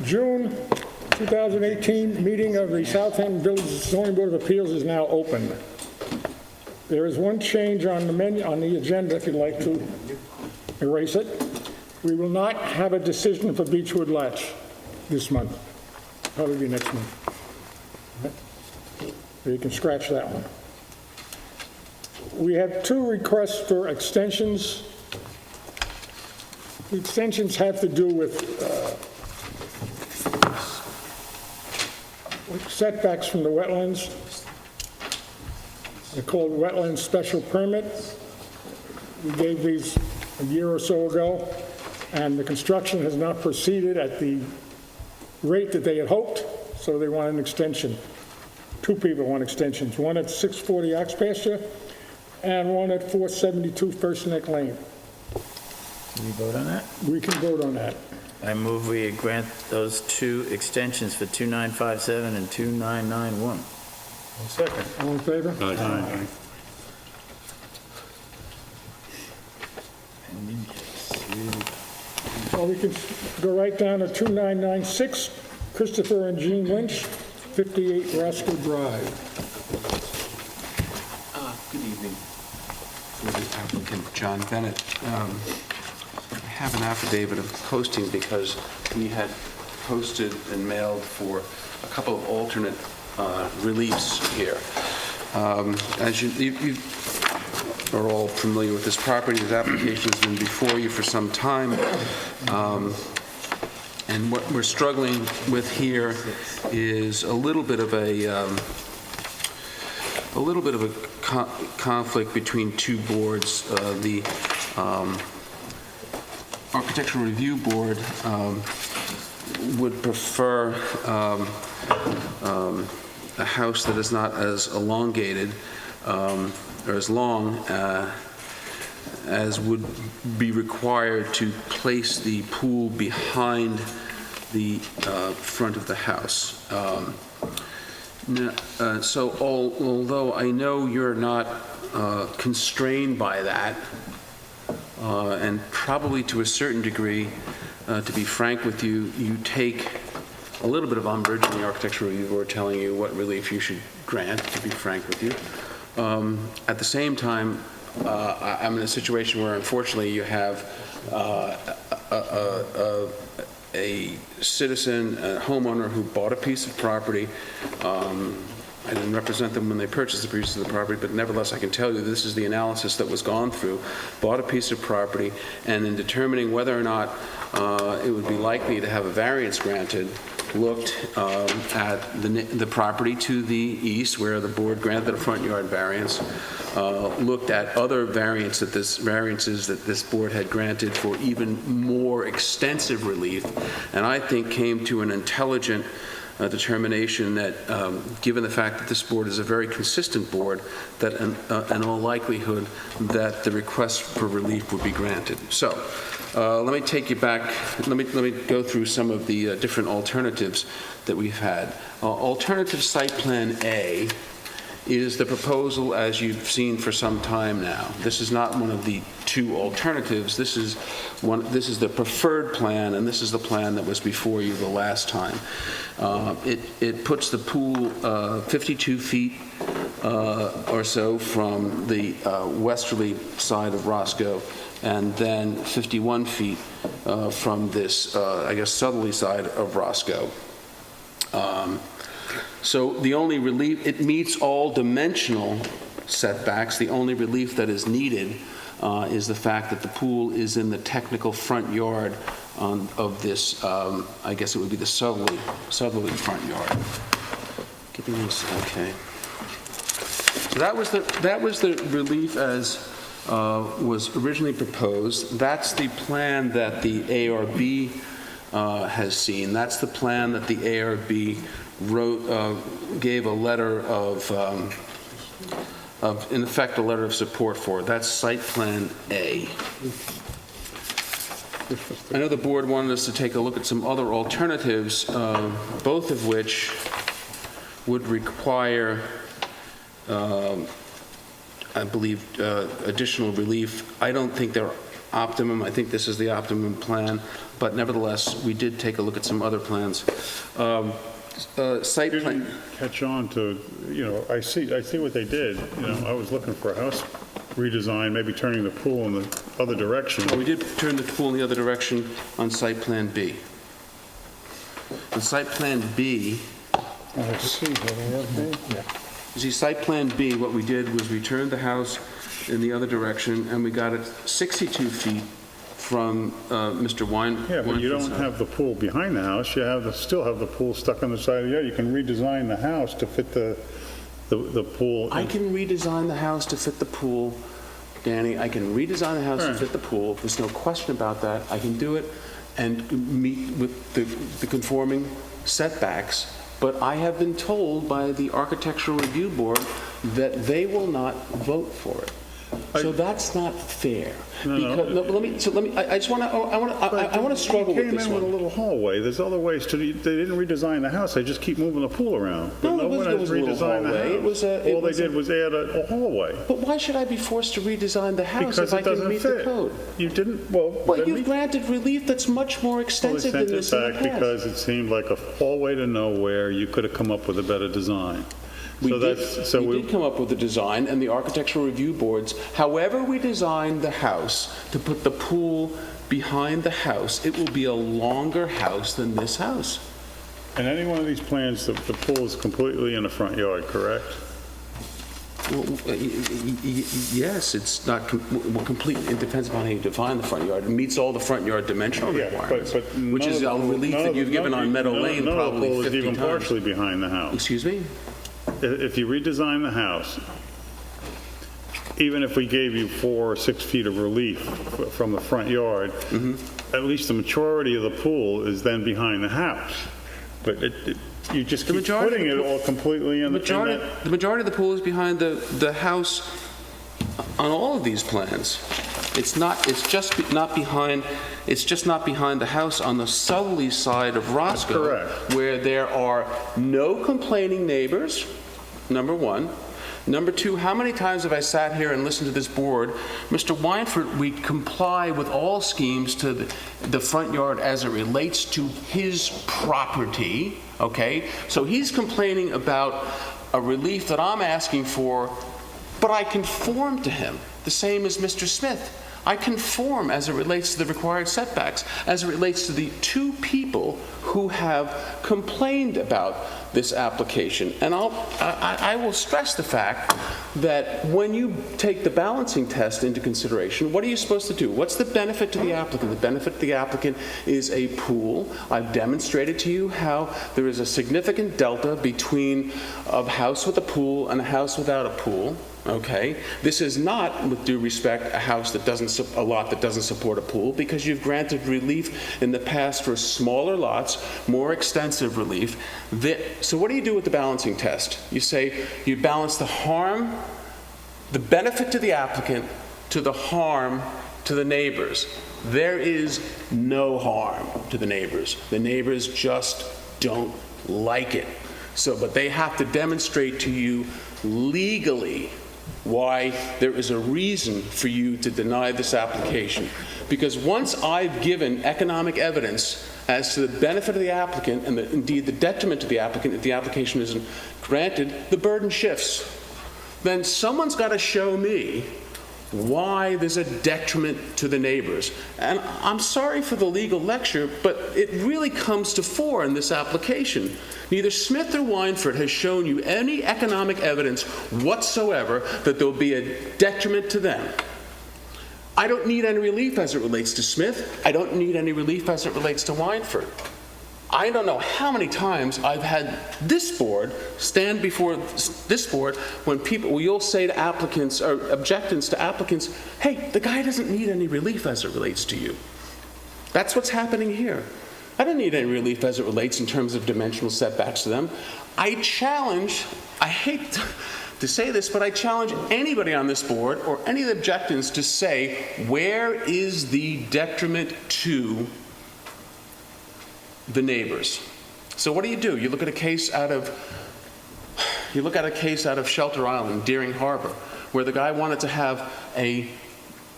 June 2018 meeting of the Southampton Village Zoning Board of Appeals is now open. There is one change on the menu, on the agenda, if you'd like to erase it. We will not have a decision for Beechwood Latch this month. Probably be next month. So you can scratch that one. We have two requests for extensions. The extensions have to do with setbacks from the wetlands. They're called wetland special permit. We gave these a year or so ago, and the construction has not proceeded at the rate that they had hoped, so they want an extension. Two people want extensions, one at 640 Ox Pasture and one at 472 First Neck Lane. Can we vote on that? We can vote on that. I move we grant those two extensions for 2957 and 2991. Second. All in favor? Aye. So we can go right down to 2996, Christopher and Jean Lynch, 58 Roscoe Drive. Good evening. For the applicant, John Bennett. I have an affidavit of posting because we had posted and mailed for a couple of alternate reliefs here. As you are all familiar with this property, this application has been before you for some time. And what we're struggling with here is a little bit of a conflict between two boards. The Architectural Review Board would prefer a house that is not as elongated or as long as would be required to place the pool behind the front of the house. So although I know you're not constrained by that, and probably to a certain degree, to be frank with you, you take a little bit of umbrage in the Architectural Review Board telling you what relief you should grant, to be frank with you. At the same time, I'm in a situation where unfortunately you have a citizen, a homeowner who bought a piece of property. I didn't represent them when they purchased the piece of the property, but nevertheless I can tell you this is the analysis that was gone through. Bought a piece of property, and in determining whether or not it would be likely to have a variance granted, looked at the property to the east where the board granted a front yard variance, looked at other variances that this board had granted for even more extensive relief, and I think came to an intelligent determination that, given the fact that this board is a very consistent board, that in all likelihood that the request for relief would be granted. So let me take you back. Let me go through some of the different alternatives that we've had. Alternative Site Plan A is the proposal as you've seen for some time now. This is not one of the two alternatives. This is the preferred plan, and this is the plan that was before you the last time. It puts the pool 52 feet or so from the westerly side of Roscoe, and then 51 feet from this, I guess, southerly side of Roscoe. So the only relief, it meets all dimensional setbacks. The only relief that is needed is the fact that the pool is in the technical front yard of this, I guess it would be the southerly front yard. Give me this, okay. So that was the relief as was originally proposed. That's the plan that the ARB has seen. That's the plan that the ARB gave a letter of, in effect, a letter of support for. That's Site Plan A. I know the board wanted us to take a look at some other alternatives, both of which would require, I believe, additional relief. I don't think they're optimum. I think this is the optimum plan. but nevertheless, we did take a look at some other plans. Site plan, Didn't catch on to, I see what they did. I was looking for a house redesign, maybe turning the pool in the other direction. we did turn the pool in the other direction on site plan B. On site plan B, Let's see, you see, site plan B, what we did was we turned the house in the other direction, and we got it 62 feet from Mr. Yeah, but you don't have the pool behind the house. You still have the pool stuck on the side of the yard. You can redesign the house to fit the pool. I can redesign the house to fit the pool, Danny. I can redesign the house to fit the pool. There's no question about that. I can do it and meet with the conforming setbacks. But I have been told by the Architectural Review Board that they will not vote for it. So that's not fair. I just want to struggle with this They came in with a one. little hallway. There's other ways to, they didn't redesign the house. They just keep moving the pool around. But No, one it has was a little redesigned the hallway. house. All they did was add a hallway. But why should I be forced to redesign the house Because if I it can doesn't meet the fit. code? You didn't, well, Well, then you've granted relief that's much more they extensive sent than it this in the back past. because it seemed like a hallway to nowhere. You could have come up with a better design. We So did, that's, so we did come up with a design, and the Architectural Review Boards, however we designed the house to put the pool behind the house, it will be a longer house than this house. in any one of these plans, the pool is completely in the front yard, correct? Well, yes, it's not complete, it depends upon how you define the front yard. It meets all the front yard dimensional requirements, But which is a relief that you've given on Meadow Lane probably 50 None of the pool is even times. partially behind the house. Excuse me? If you redesign the house, even if we gave you 4 or 6 feet of relief from the front yard, at least the majority of the pool is then behind the house. But you just keep majority putting of it the all completely in the... The majority of the pool is behind the house on all of these plans. It's just not behind the house on the southerly side of Roscoe. correct. Where there are no complaining neighbors, number one. Number two, how many times have I sat here and listened to this board? Mr. Weinfurt, we comply with all schemes to the front yard as it relates to his property, okay? So he's complaining about a relief that I'm asking for, but I conform to him, the same as Mr. Smith. I conform as it relates to the required setbacks, as it relates to the two people who have complained about this application. And I will stress the fact that when you take the balancing test into consideration, what are you supposed to do? What's the benefit to the applicant? The benefit to the applicant is a pool. I've demonstrated to you how there is a significant delta between a house with a pool and a house without a pool. Okay, this is not, with due respect, a lot that doesn't support a pool, because you've granted relief in the past for smaller lots, more extensive relief. So what do you do with the balancing test? You say you balance the benefit to the applicant to the harm to the neighbors. There is no harm to the neighbors. The neighbors just don't like it. But they have to demonstrate to you legally why there is a reason for you to deny this application. Because once I've given economic evidence as to the benefit of the applicant, and indeed the detriment to the applicant if the application isn't granted, the burden shifts. Then someone's got to show me why there's a detriment to the neighbors. And I'm sorry for the legal lecture, but it really comes to fore in this application. Neither Smith or Weinfurt has shown you any economic evidence whatsoever that there'll be a detriment to them. I don't need any relief as it relates to Smith. I don't need any relief as it relates to Weinfurt. I don't know how many times I've had this board stand before this board when you'll say to applicants or objectants to applicants, hey, the guy doesn't need any relief as it relates to you. That's what's happening here. I don't need any relief as it relates in terms of dimensional setbacks to them. I hate to say this, but I challenge anybody on this board or any of the objectants to say, where is the detriment to the neighbors? So what do? You look at a case out of Shelter Island, Deering Harbor, where the guy wanted to have a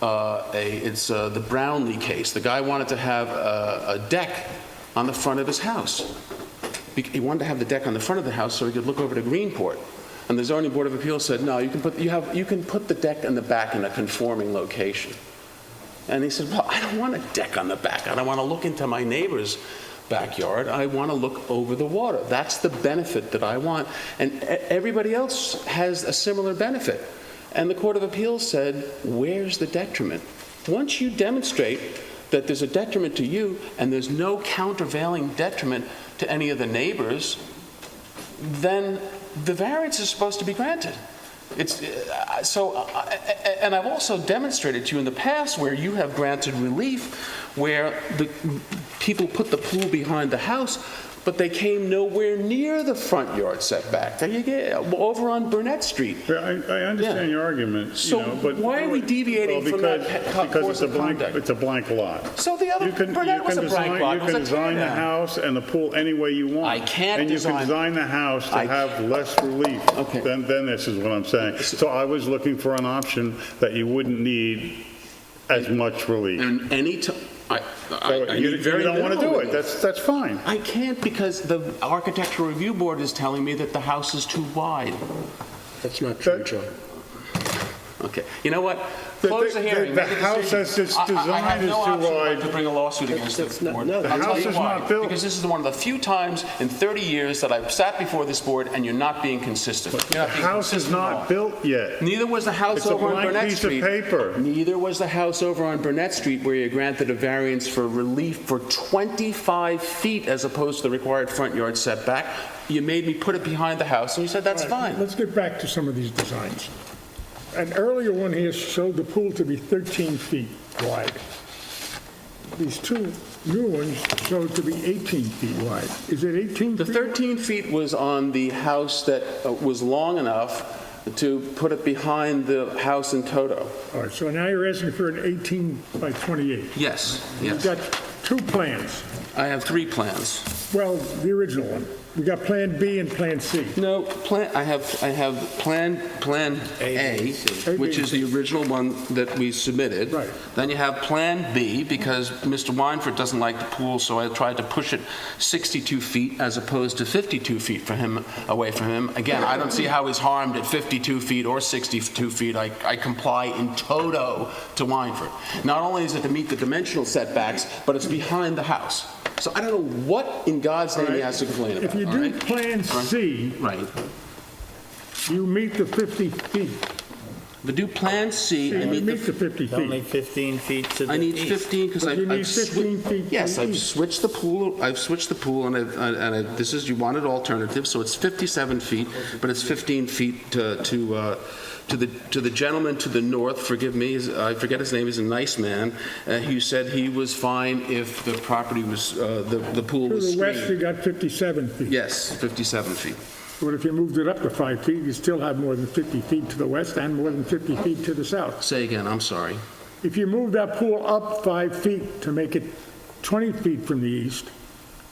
it's the Brownlee case. The guy wanted to have a deck on the front of his house. He wanted to have the deck on the front of the house so he could look over to Greenport. And the zoning board of appeals said, no, you can put the deck in the back in a conforming location. And he said, well, I don't want a deck on the back. I don't want to look into my neighbor's backyard. I want to look over the water. That's the benefit that I want. And everybody else has a similar benefit. And the Court of Appeals said, where's the detriment? Once you demonstrate that there's a detriment to you and there's no countervailing detriment to any of the neighbors, then the variance is supposed to be granted. And I've also demonstrated to you in the past where you have granted relief where the people put the pool behind the house, but they came nowhere near the front yard setback. There you go, over on Burnett Street. I understand Yeah. your argument, So but... why are we deviating from that course of conduct? It's a blank lot. So the other, Burnett was a blank lot. You can design the house and the pool any way you want. I can't And you design- can design the house to have less relief. Okay. Then this is what I'm saying. So I was looking for an option that you wouldn't need as much relief. And any time, I You need very don't want to minimal do it, relief. that's fine. I can't because the Architectural Review Board is telling me that the house is too wide. That's not true, John. Okay, you know what? Close the hearing. The Make a house decision. as it's I designed have is no too option but wide. to bring a lawsuit against That's the not- board. no, the I'll tell house you is why. not built. Because this is one of the few times in 30 years that I've sat before this board and you're not being consistent. You're The not being house is consistent at all. not built yet. Neither was the house It's a over on blank Burnett piece of Street. paper. Neither was the house over on Burnett Street where you granted a variance for relief for 25 feet as opposed to the required front yard setback. You made me put it behind the house, and you said, that's All right, fine. Let's get back to some of these designs. An earlier one here showed the pool to be 13 feet wide. These two new ones show it to be 18 feet wide. Is it 18 The feet? 13 feet was on the house that was long enough to put it behind the house in toto. All right, so now you're asking for an 18 by 28. Yes, You've yes. got two plans. I have 3 plans. Well, the original one. We got Plan B and Plan C. No, I have Plan A, which is the original one that we submitted. Right. Then you have Plan B, because Mr. Weinford doesn't like the pool, so I tried to push it 62 feet as opposed to 52 feet for him, away from him. Again, I don't see how he's harmed at 52 feet or 62 feet. I comply in toto to Weinford. Not only is it to meet the dimensional setbacks, but it's behind the house. So I don't know what in God's name he has to complain about. If you all do right? Plan C, Right. you meet the 50 feet. But do Plan C, I You need meet the 50 It's only feet. 15 feet to the I need east. 15 because But I've... you need I've 15 feet to Yes, the I've east. switched the pool, and this is, you wanted alternative, so it's 57 feet, but it's 15 feet to the gentleman to the north, forgive me, I forget his name, he's a nice man, who said he was fine if the property was, the pool To was the west, you screened. got 57 feet. Yes, 57 feet. But if you moved it up to 5 feet, you still have more than 50 feet to the west and more than 50 feet to the south. Say again, I'm sorry. If you move that pool up 5 feet to make it 20 feet from the east,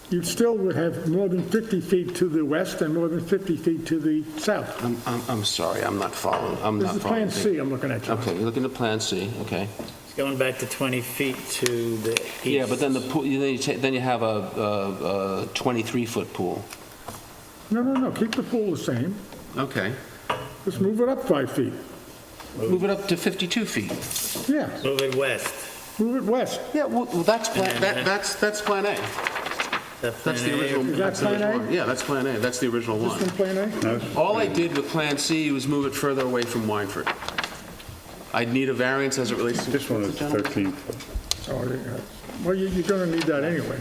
you still would have more than 50 feet to the west and more than 50 feet to the south. I'm sorry, I'm not following. This is Plan C I'm looking at, John. Okay, you're looking at Plan C, okay. It's going back to 20 feet to the east. Yeah, but then the pool, then you have a 23-foot pool. No, keep the pool the same. Okay. Just move it up 5 feet. Move it up to 52 feet. Yeah, Move it west. move it west. Yeah, well, that's Plan A. That's the original. Is that that's the Plan A? original one. Yeah, that's Plan A. That's the original This one, one. Plan A? All I did with Plan C was move it further away from Weinford. I'd need a variance as it relates to... This one is 13. Oh, yeah. Well, you're going to need that anyway.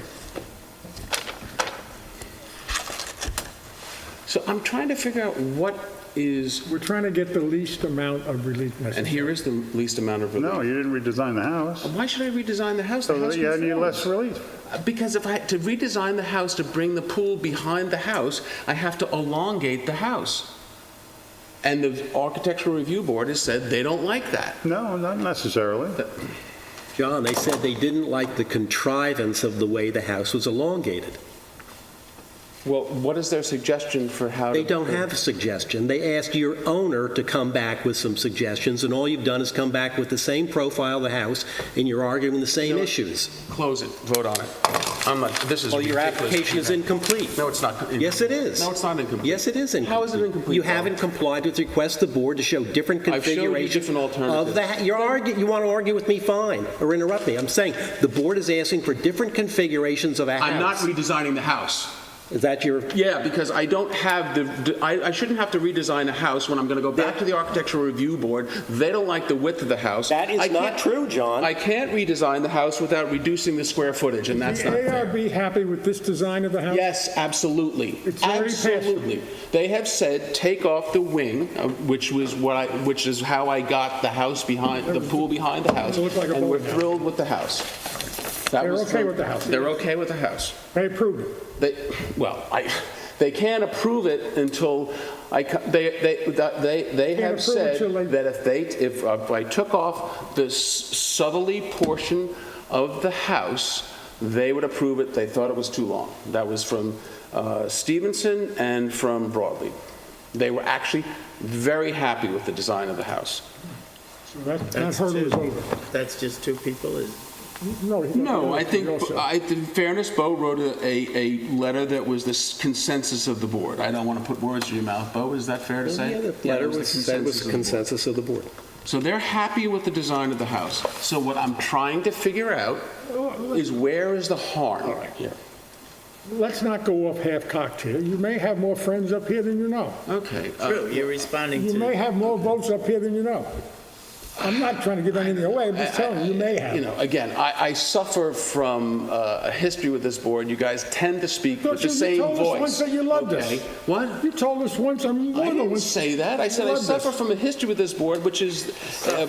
So I'm trying to figure out what is... We're trying to get the least amount of relief And necessary. here is the least amount of relief. No, you didn't redesign the house, Why should I redesign the house? The so house that you had any conforms. less relief. Because if I had to redesign the house to bring the pool behind the house, I have to elongate the house. And the Architectural Review Board has said they don't like that. No, not necessarily. John, they said they didn't like the contrivance of the way the house was elongated. Well, what is their suggestion for how to... They don't have a suggestion. They asked your owner to come back with some suggestions, and all you've done is come back with the same profile of the house, and you're arguing the same issues. Close it, vote on it. I'm not, this is Well, your ridiculous. application is incomplete. No, it's not. Yes, it is. No, it's not incomplete. Yes, it is incomplete. How is it incomplete, You Bob? haven't complied with requests of the board to show different I've showed you configurations different alternatives. of the. You want to argue with me? Fine, or interrupt me. I'm saying the board is asking for different configurations of a house. I'm not redesigning the house. Is that your? Yeah, because I don't have I shouldn't have to redesign a house when I'm going to go back to the Architectural Review Board. They don't like the width of the house. That is I not can't- true, John. I can't redesign the house without reducing the square footage, and that's The not fair. ARB happy with this design of the house? Yes, absolutely. It's already passed. Absolutely. They have said, take off the wing, which is how I got the house behind, the pool behind the house. It looked like a And we're boarding house. thrilled with the house. They're okay with the house? They're okay with the house. They approved it. They can't approve it until they have approve said until they- that if I took off the southerly portion of the house, they would approve it. They thought it was too long. That was from Stevenson and from Broadleaf. They were actually very happy with the design of the house. So that hurdle is over. That's just two people? No, I think, Also. in fairness, Bo wrote a letter that was the consensus of the board. I don't want to put words in your mouth, Bo, is that fair to say? Yeah, the letter was that was the consensus of the board. So they're happy with the design of the house. So what I'm trying to figure out is where is the harm here? Let's not go off half-cocked here. You may have more friends up here than you know. Okay. True, you're responding You may to, have more votes up here than you know. I'm not trying to give anything away, I'm just telling you, you may have. You know, again, I suffer from a history with this board. You guys tend to speak with the same voice. You told us once that you loved us. Okay. What? You told us once, I didn't once. say that. I said I loved suffer us. from a history with this board, which is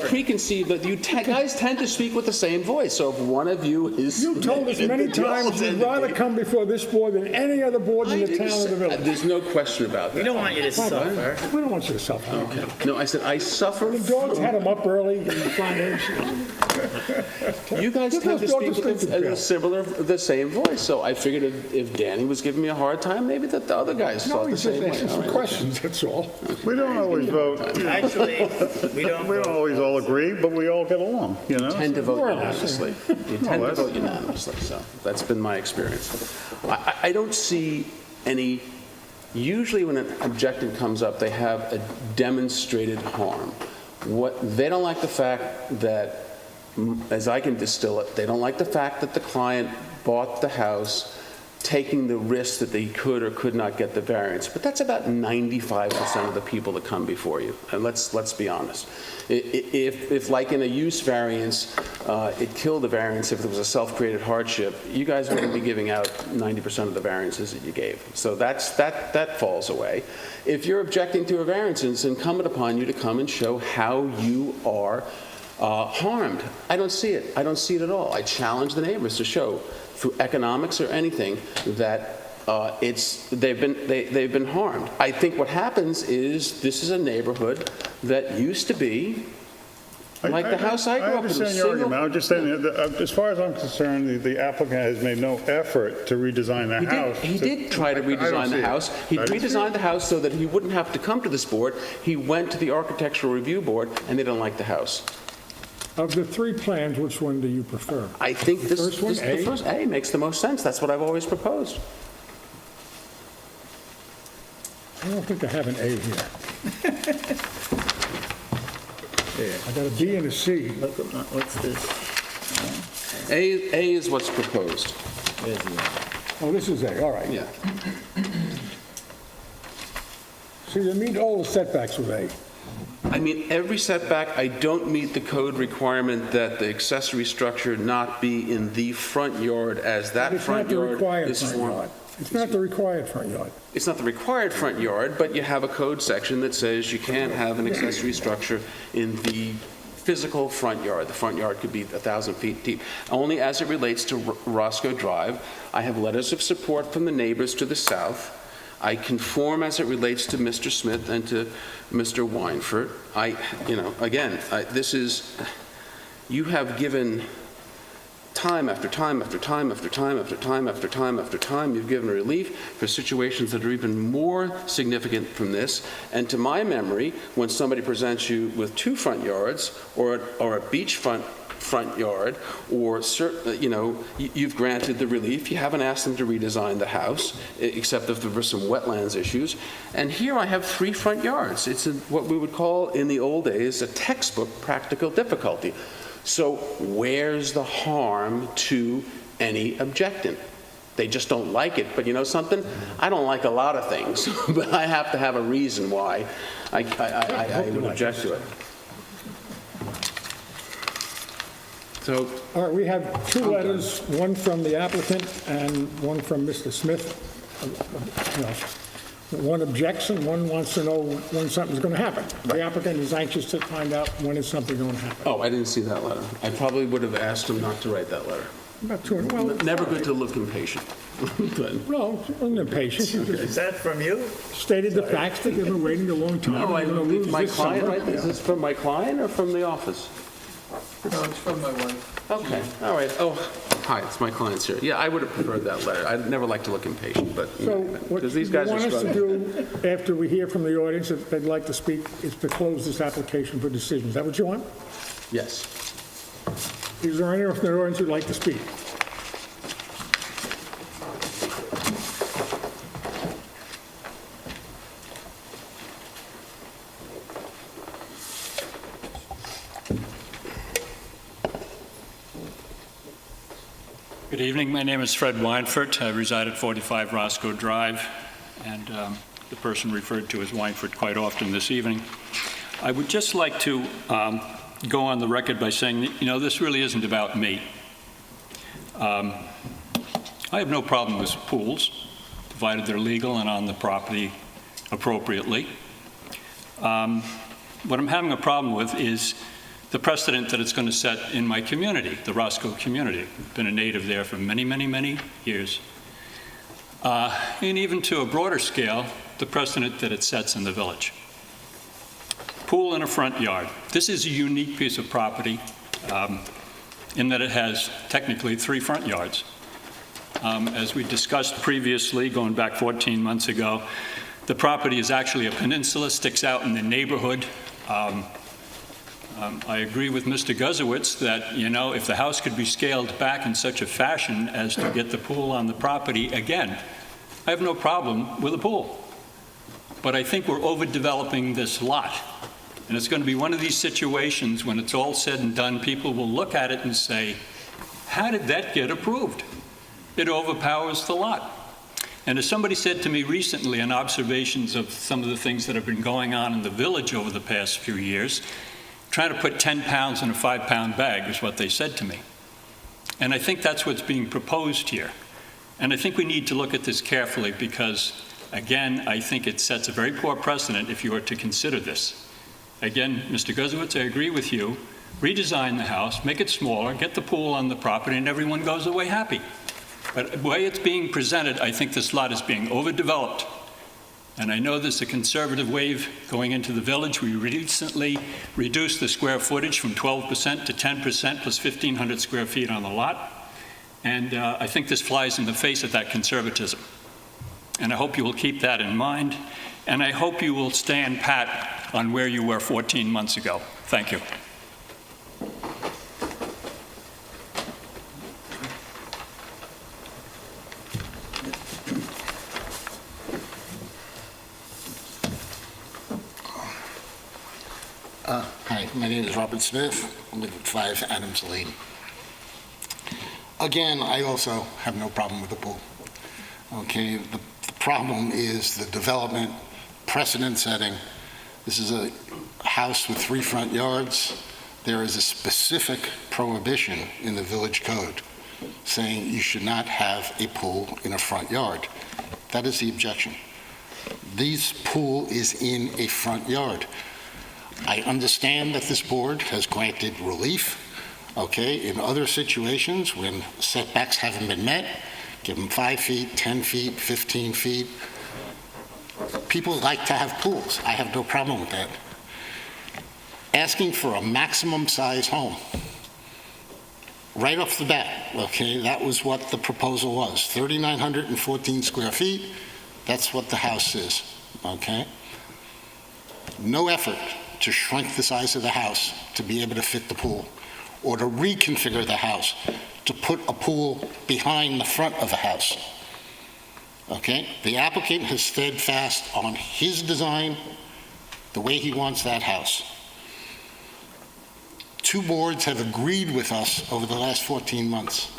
preconceived that you guys tend to speak with the same voice. So if one of you is... You told us many times you'd rather come before this board than any other board in the town or the village. There's no question about that. we don't want you to suffer. We don't want you to suffer. No, I said I suffer The dogs had them up early and find eggs. You guys Just tend to those speak dogs with think the same voice, so I figured if Danny was giving me a hard time, maybe that the other guys No, thought the he's same just way. asking All some right. questions, that's all. We don't always vote, Actually, we don't we don't always all agree, but we all get along, you know? Tend to vote More or less. unanimously. You tend to vote unanimously, so that's been my experience. I don't see any, usually when an objection comes up, they have a demonstrated harm. They don't like the fact that, as I can distill it, they don't like the fact that the client bought the house taking the risk that they could or could not get the variance. But that's about 95% of the people that come before you. And let's be honest. If like in a use variance, it killed the variance if there was a self-created hardship, you guys wouldn't be giving out 90% of the variances that you gave. So that falls away. If you're objecting to a variance, it's incumbent upon you to come and show how you are harmed. I don't see it. I don't see it at all. I challenge the neighbors to show through economics or anything that they've been harmed. I think what happens is this is a neighborhood that used to be like the house I grew up in. I understand your argument. I'm just saying, that, as far as I'm concerned, the applicant has made no effort to redesign the house. He did try to I don't redesign see the it. house. He I don't see redesigned it. the house so that he wouldn't have to come to this board. He went to the Architectural Review Board, and they didn't like the house. Of the three plans, which one do you prefer? I think the first one, A? first A makes the most sense. That's what I've always proposed. I don't think I have an A here. I got a B and a C. What's this? A is what's proposed. Where's the- Oh, this is A, all right. Yeah. So you meet all the setbacks with A. I mean, every setback, I don't meet the code requirement that the accessory structure not be in the front yard as that It's not front the yard required is front formed. yard. It's not the required front yard. It's not the required front yard, but you have a code section that says you can't have an accessory structure in the physical front yard. The front yard could be 1,000 feet deep. Only as it relates to Roscoe Drive, I have letters of support from the neighbors to the south. I conform as it relates to Mr. Smith and to Mr. Weinfurt. You have given time after time after time after time after time after time after time, you've given relief for situations that are even more significant from this. And to my memory, when somebody presents you with 2 front yards or a beachfront front yard, or you've granted the relief. You haven't asked them to redesign the house, except if there were some wetlands issues. And here I have 3 front yards. It's what we would call in the old days a textbook practical difficulty. So where's the harm to any objectant? They just don't like it. But you know something? I don't like a lot of things, but I have to have a reason why I would object to it. So, All right, we have 2 letters, one from the applicant and one from Mr. Smith. One objects and one wants to know when something's going to happen. The applicant is anxious to find out when is something going to happen. oh, I didn't see that letter. I probably would have asked him not to write that letter. About 200, well, Never good to look impatient. Good. no, she wasn't impatient. She Is just that from you? stated the facts that they've been waiting a long time. No, I They're gonna lose my this client, summer. right? Is this from my client or from the office? No, it's from my wife. Okay, all right. Oh, hi, it's my client's here. Yeah, I would have preferred that letter. I'd never like to look impatient, but, So what because you these guys are want us to struggling. do, after we hear from the audience, if they'd like to speak, is to close this application for decision. Is that what you want? Yes. Is there anyone from the audience who'd like to speak? Good evening. My name is Fred Weinfurt. I reside at 45 Roscoe Drive, and the person referred to as Weinfurt quite often this evening. I would just like to go on the record by saying that, this really isn't about me. I have no problem with pools, provided they're legal and on the property appropriately. What I'm having a problem with is the precedent that it's going to set in my community, the Roscoe community. I've been a native there for many, many, many years. And even to a broader scale, the precedent that it sets in the village. Pool in a front yard. This is a unique piece of property in that it has technically 3 front yards. As we discussed previously, going back 14 months ago, the property is actually a peninsula, sticks out in the neighborhood. I agree with Mr. Guzowitz that, if the house could be scaled back in such a fashion as to get the pool on the property, again, I have no problem with a pool. But I think we're overdeveloping this lot. And it's going to be one of these situations when it's all said and done, people will look at it and say, how did that get approved? It overpowers the lot. And as somebody said to me recently in observations of some of the things that have been going on in the village over the past few years, trying to put 10 pounds in a 5-pound bag is what they said to me. And I think that's what's being proposed here. And I think we need to look at this carefully because, again, I think it sets a very poor precedent if you were to consider this. Again, Mr. Guzowitz, I agree with you. Redesign the house, make it smaller, get the pool on the property, and everyone goes away happy. But the way it's being presented, I think this lot is being overdeveloped. And I know there's a conservative wave going into the village. We recently reduced the square footage from 12% to 10% plus 1,500 square feet on the lot. And I think this flies in the face of that conservatism. And I hope you will keep that in mind. And I hope you will stand pat on where you were 14 months ago. Thank you. Hi, my name is Robert Smith. I live at 5 Adams Lane. Again, I also have no problem with the pool. Okay, the problem is the development, precedent setting. This is a house with 3 front yards. There is a specific prohibition in the village code saying you should not have a pool in a front yard. That is the objection. This pool is in a front yard. I understand that this board has granted relief, okay, in other situations when setbacks haven't been met, give them 5 feet, 10 feet, 15 feet. People like to have pools. I have no problem with that. Asking for a maximum size home right off the bat, okay, that was what the proposal was, 3,914 square feet, that's what the house is, okay? No effort to shrink the size of the house to be able to fit the pool, or to reconfigure the house to put a pool behind the front of the house, okay? The applicant has steadfast on his design, the way he wants that house. 2 boards have agreed with us over the last 14 months.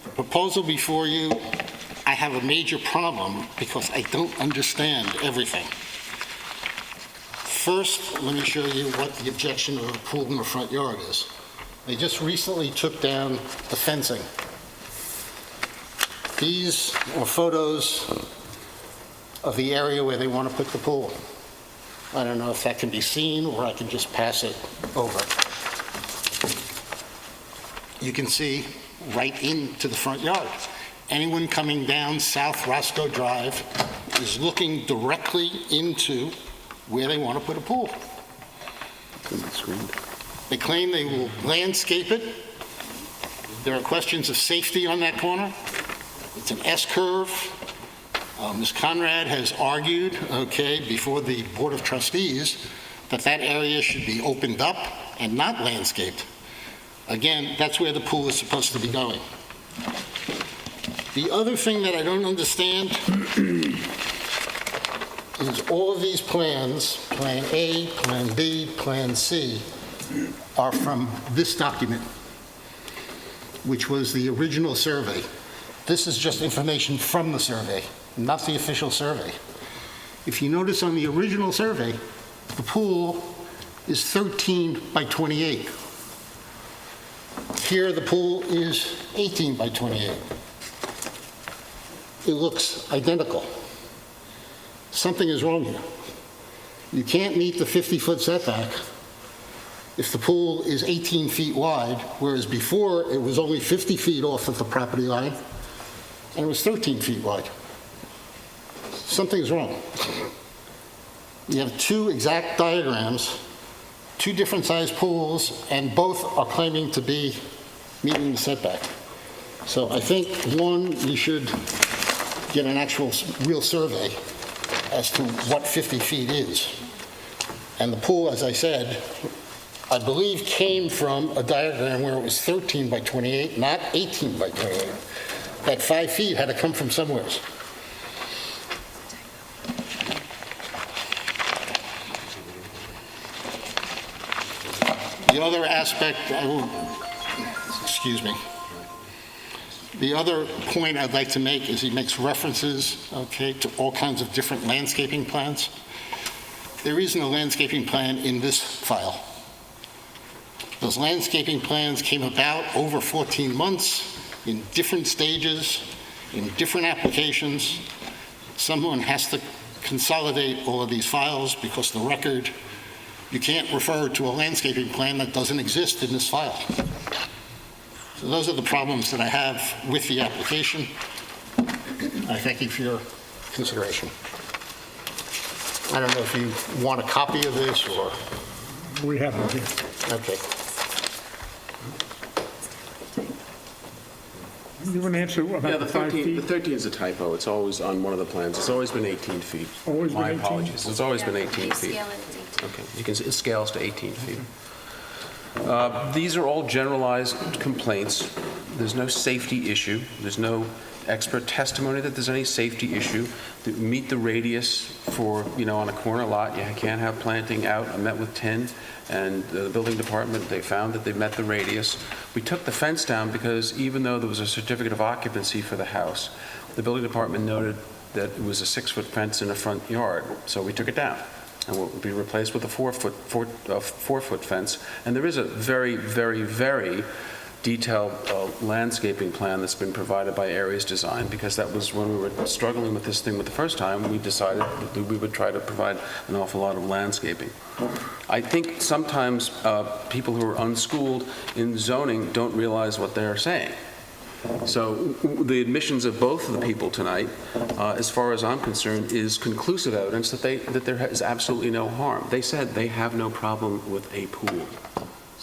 The proposal before you, I have a major problem because I don't understand everything. First, let me show you what the objection of a pool in the front yard is. They just recently took down the fencing. These are photos of the area where they want to put the pool. I don't know if that can be seen, or I can just pass it over. You can see right into the front yard. Anyone coming down South Roscoe Drive is looking directly into where they want to put a pool. They claim they will landscape it. There are questions of safety on that corner. It's an S-curve. Ms. Conrad has argued, okay, before the Board of Trustees, that that area should be opened up and not landscaped. Again, that's where the pool is supposed to be going. The other thing that I don't understand is all of these plans, Plan A, Plan B, Plan C, are from this document, which was the original survey. This is just information from the survey, not the official survey. If you notice on the original survey, the pool is 13 by 28. Here, the pool is 18 by 28. It looks identical. Something is wrong here. You can't meet the 50-foot setback if the pool is 18 feet wide, whereas before it was only 50 feet off of the property line, and it was 13 feet wide. Something's wrong. You have 2 exact diagrams, 2 different sized pools, and both are claiming to be meeting the setback. So I think, one, you should get an actual real survey as to what 50 feet is. And the pool, as I said, I believe came from a diagram where it was 13 by 28, not 18 by 28. That 5 feet had to come from somewhere. The other aspect, excuse me. The other point I'd like to make is he makes references, okay, to all kinds of different landscaping plans. There isn't a landscaping plan in this file. Those landscaping plans came about over 14 months in different stages, in different applications. Someone has to consolidate all of these files because the record, you can't refer to a landscaping plan that doesn't exist in this file. So those are the problems that I have with the application. I thank you for your consideration. I don't know if you want a copy of this or... We have it here. Okay. You want to answer Yeah, about the the 5 13, the feet? 13 is a typo. It's always on one of the plans. It's always been 18 feet. Always been My 18? apologies. It's always been 18 feet. Scale it as 18. Okay, you can, it scales to 18 feet. These are all generalized complaints. There's no safety issue. There's no expert testimony that there's any safety issue. Meet the radius for, on a corner lot, you can't have planting out. I met with Tin and the building department. They found that they met the radius. We took the fence down because even though there was a certificate of occupancy for the house, the building department noted that it was a 6-foot fence in the front yard, so we took it down. And will be replaced with a 4-foot fence. And there is a very, very, very detailed landscaping plan that's been provided by Aries Design, because that was when we were struggling with this thing with the first time, we decided that we would try to provide an awful lot of landscaping. I think sometimes people who are unschooled in zoning don't realize what they're saying. So the admissions of both of the people tonight, as far as I'm concerned, is conclusive evidence that there is absolutely no harm. They said they have no problem with a pool.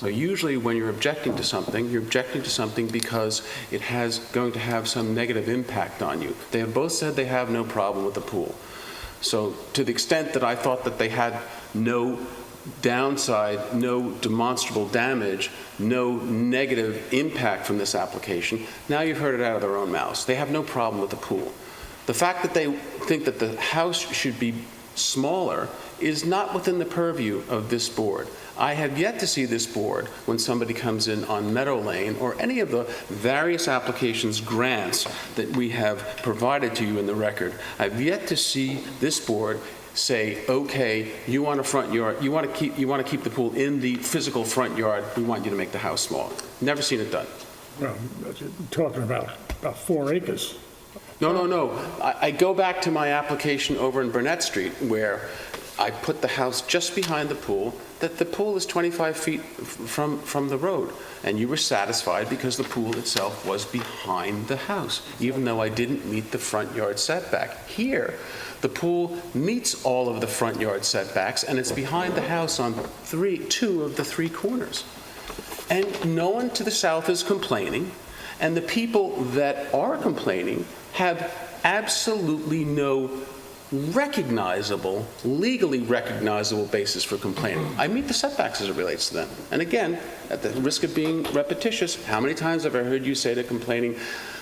So usually when you're objecting to something, you're objecting to something because it has going to have some negative impact on you. They have both said they have no problem with the pool. So to the extent that I thought that they had no downside, no demonstrable damage, no negative impact from this application, now you've heard it out of their own mouths. They have no problem with the pool. The fact that they think that the house should be smaller is not within the purview of this board. I have yet to see this board, when somebody comes in on Meadow Lane or any of the various applications, grants that we have provided to you in the record, I've yet to see this board say, okay, you want a front yard, you want to keep the pool in the physical front yard, we want you to make the house smaller. Never seen it done. Well, talking about 4 acres. No. I go back to my application over in Burnett Street where I put the house just behind the pool, that the pool is 25 feet from the road. And you were satisfied because the pool itself was behind the house, even though I didn't meet the front yard setback. Here, the pool meets all of the front yard setbacks, and it's behind the house on 2 of the 3 corners. And no one to the south is complaining, and the people that are complaining have absolutely no legally recognizable basis for complaining. I meet the setbacks as it relates to them. And again, at the risk of being repetitious, how many times have I heard you say to complaining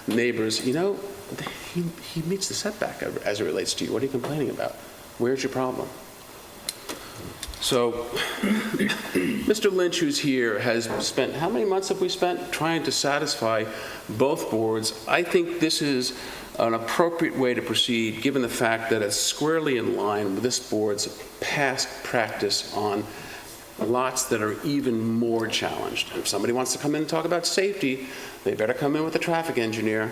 neighbors, you know, he meets the setback as it relates to you. What are you complaining about? Where's your problem? So, Mr. Lynch, who's here, has spent, how many months have we spent trying to satisfy both boards? I think this is an appropriate way to proceed, given the fact that it's squarely in line with this board's past practice on lots that are even more challenged. If somebody wants to come in and talk about safety, they better come in with a traffic engineer.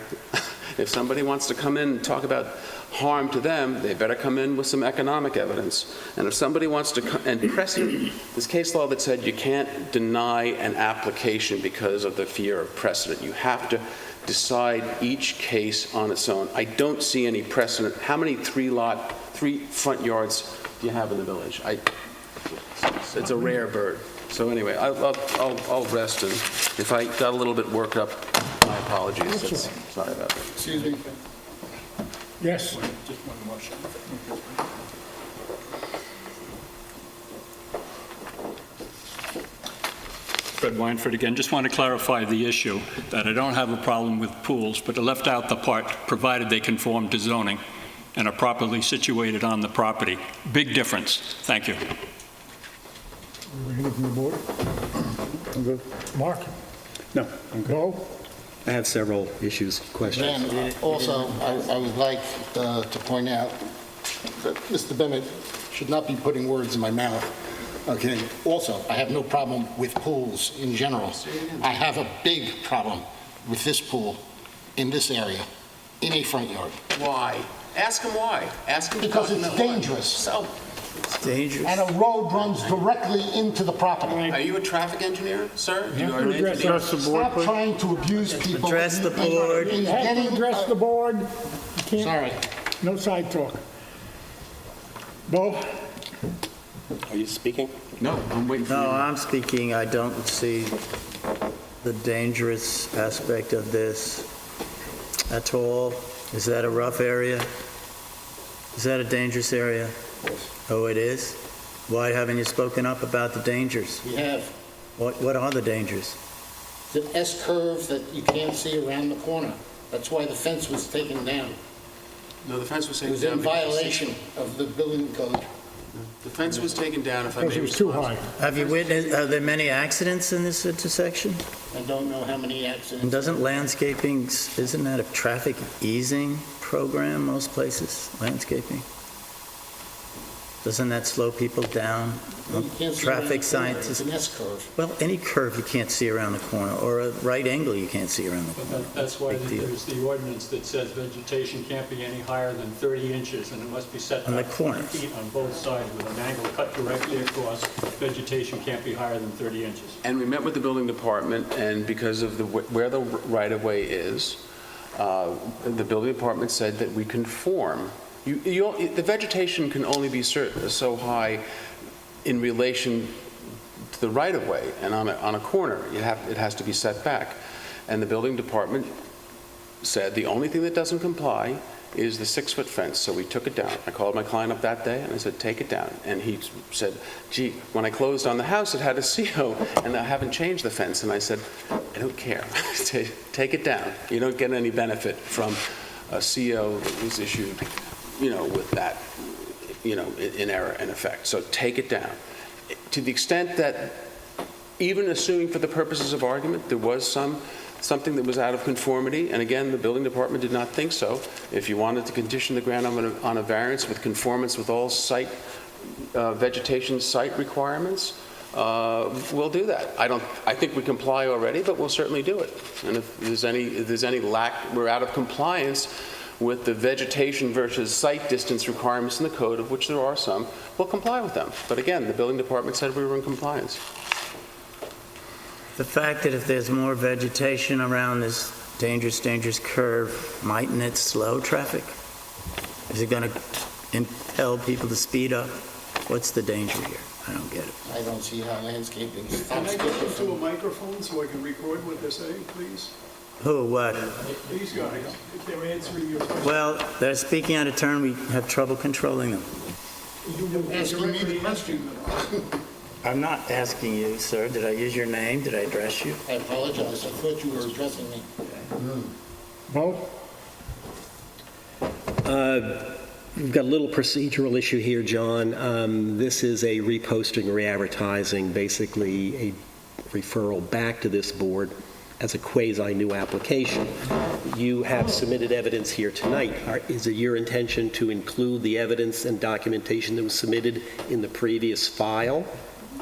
If somebody wants to come in and talk about harm to them, they better come in with some economic evidence. And if somebody wants to, and precedent, this case law that said you can't deny an application because of the fear of precedent. You have to decide each case on its own. I don't see any precedent. How many 3 front yards do you have in the village? It's a rare bird. So anyway, I'll rest, and if I got a little bit worked up, my apologies. Sorry about that. Excuse me. Yes? Just one motion. Fred Weinford again. Just want to clarify the issue that I don't have a problem with pools, but I left out the part provided they conform to zoning and are properly situated on the property. Big difference. Thank you. Anything from the board? I'm good. Mark? No. Bo? I have several issues, questions. Dan, also, I would like to point out that Mr. Bennett should not be putting words in my mouth. Okay. Also, I have no problem with pools in general. I have a big problem with this pool in this area, in a front yard. Why? Ask him why. Ask him Because talk it's about why. dangerous. So, It's dangerous. And a road runs directly into the property. are you a traffic engineer, sir? You are an Address engineer. Address the board, Stop please. trying to abuse people. Address the board. In You have to getting- address the board. You can't, Sorry. no side talk. Bo? Are you speaking? No, I'm waiting for No, you. I'm speaking, I don't see the dangerous aspect of this at all. Is that a rough area? Is that a dangerous area? Oh, it is? Why haven't you spoken up about the dangers? We have What are the dangers? the S-curve that you can't see around the corner. That's why the fence was taken down. No, the fence was It taken was down. in because- violation of the building code. The fence was taken down, if I Because may it was too respond. high. Have you witnessed, are there many accidents in this intersection? I don't know how many And accidents. doesn't landscaping, isn't that a traffic easing program most places, landscaping? Doesn't that slow people down? You can't see around the Traffic corner. It's scientists, an S-curve. well, any curve you can't see around the corner, or a right angle you can't see around the corner. That's why Big deal. there's the ordinance that says vegetation can't be any higher than 30 inches, and it must be set On the back 20 corners. feet on both sides with an angle cut directly across. Vegetation can't be higher than 30 inches. And we met with the building department, and because of where the right-of-way is, the building department said that we conform. The vegetation can only be so high in relation to the right-of-way, and on a corner, it has to be set back. And the building department said the only thing that doesn't comply is the 6-foot fence, so we took it down. I called my client up that day, and I said, take it down. And he said, gee, when I closed on the house, it had a CO, and I haven't changed the fence. And I said, I don't care. Take it down. You don't get any benefit from a CO that was issued, with that, in error, in effect. So take it down. To the extent that, even assuming for the purposes of argument, there was something that was out of conformity, and again, the building department did not think so. If you wanted to condition the grant on a variance with conformance with all vegetation site requirements, we'll do that. I think we comply already, but we'll certainly do it. And if there's any lack, we're out of compliance with the vegetation versus site distance requirements in the code, of which there are some, we'll comply with them. But again, the building department said we were in compliance. The fact that if there's more vegetation around this dangerous curve, mightn't it slow traffic? Is it going to impel people to speed up? What's the danger here? I don't get it. I don't see how landscaping Can I get them to a microphone so I can record what they're saying, please? Who, what? These guys, if they're answering your question. Well, they're speaking out of turn. We have trouble controlling them. You will directly asking them. I'm not asking you, sir. Did I use your name? Did I address you? I apologize, I thought you were addressing me. Mo? We've got a little procedural issue here, John. This is a reposting, re-advertising, basically a referral back to this board as a quasi-new application. You have submitted evidence here tonight. Is it your intention to include the evidence and documentation that was submitted in the previous file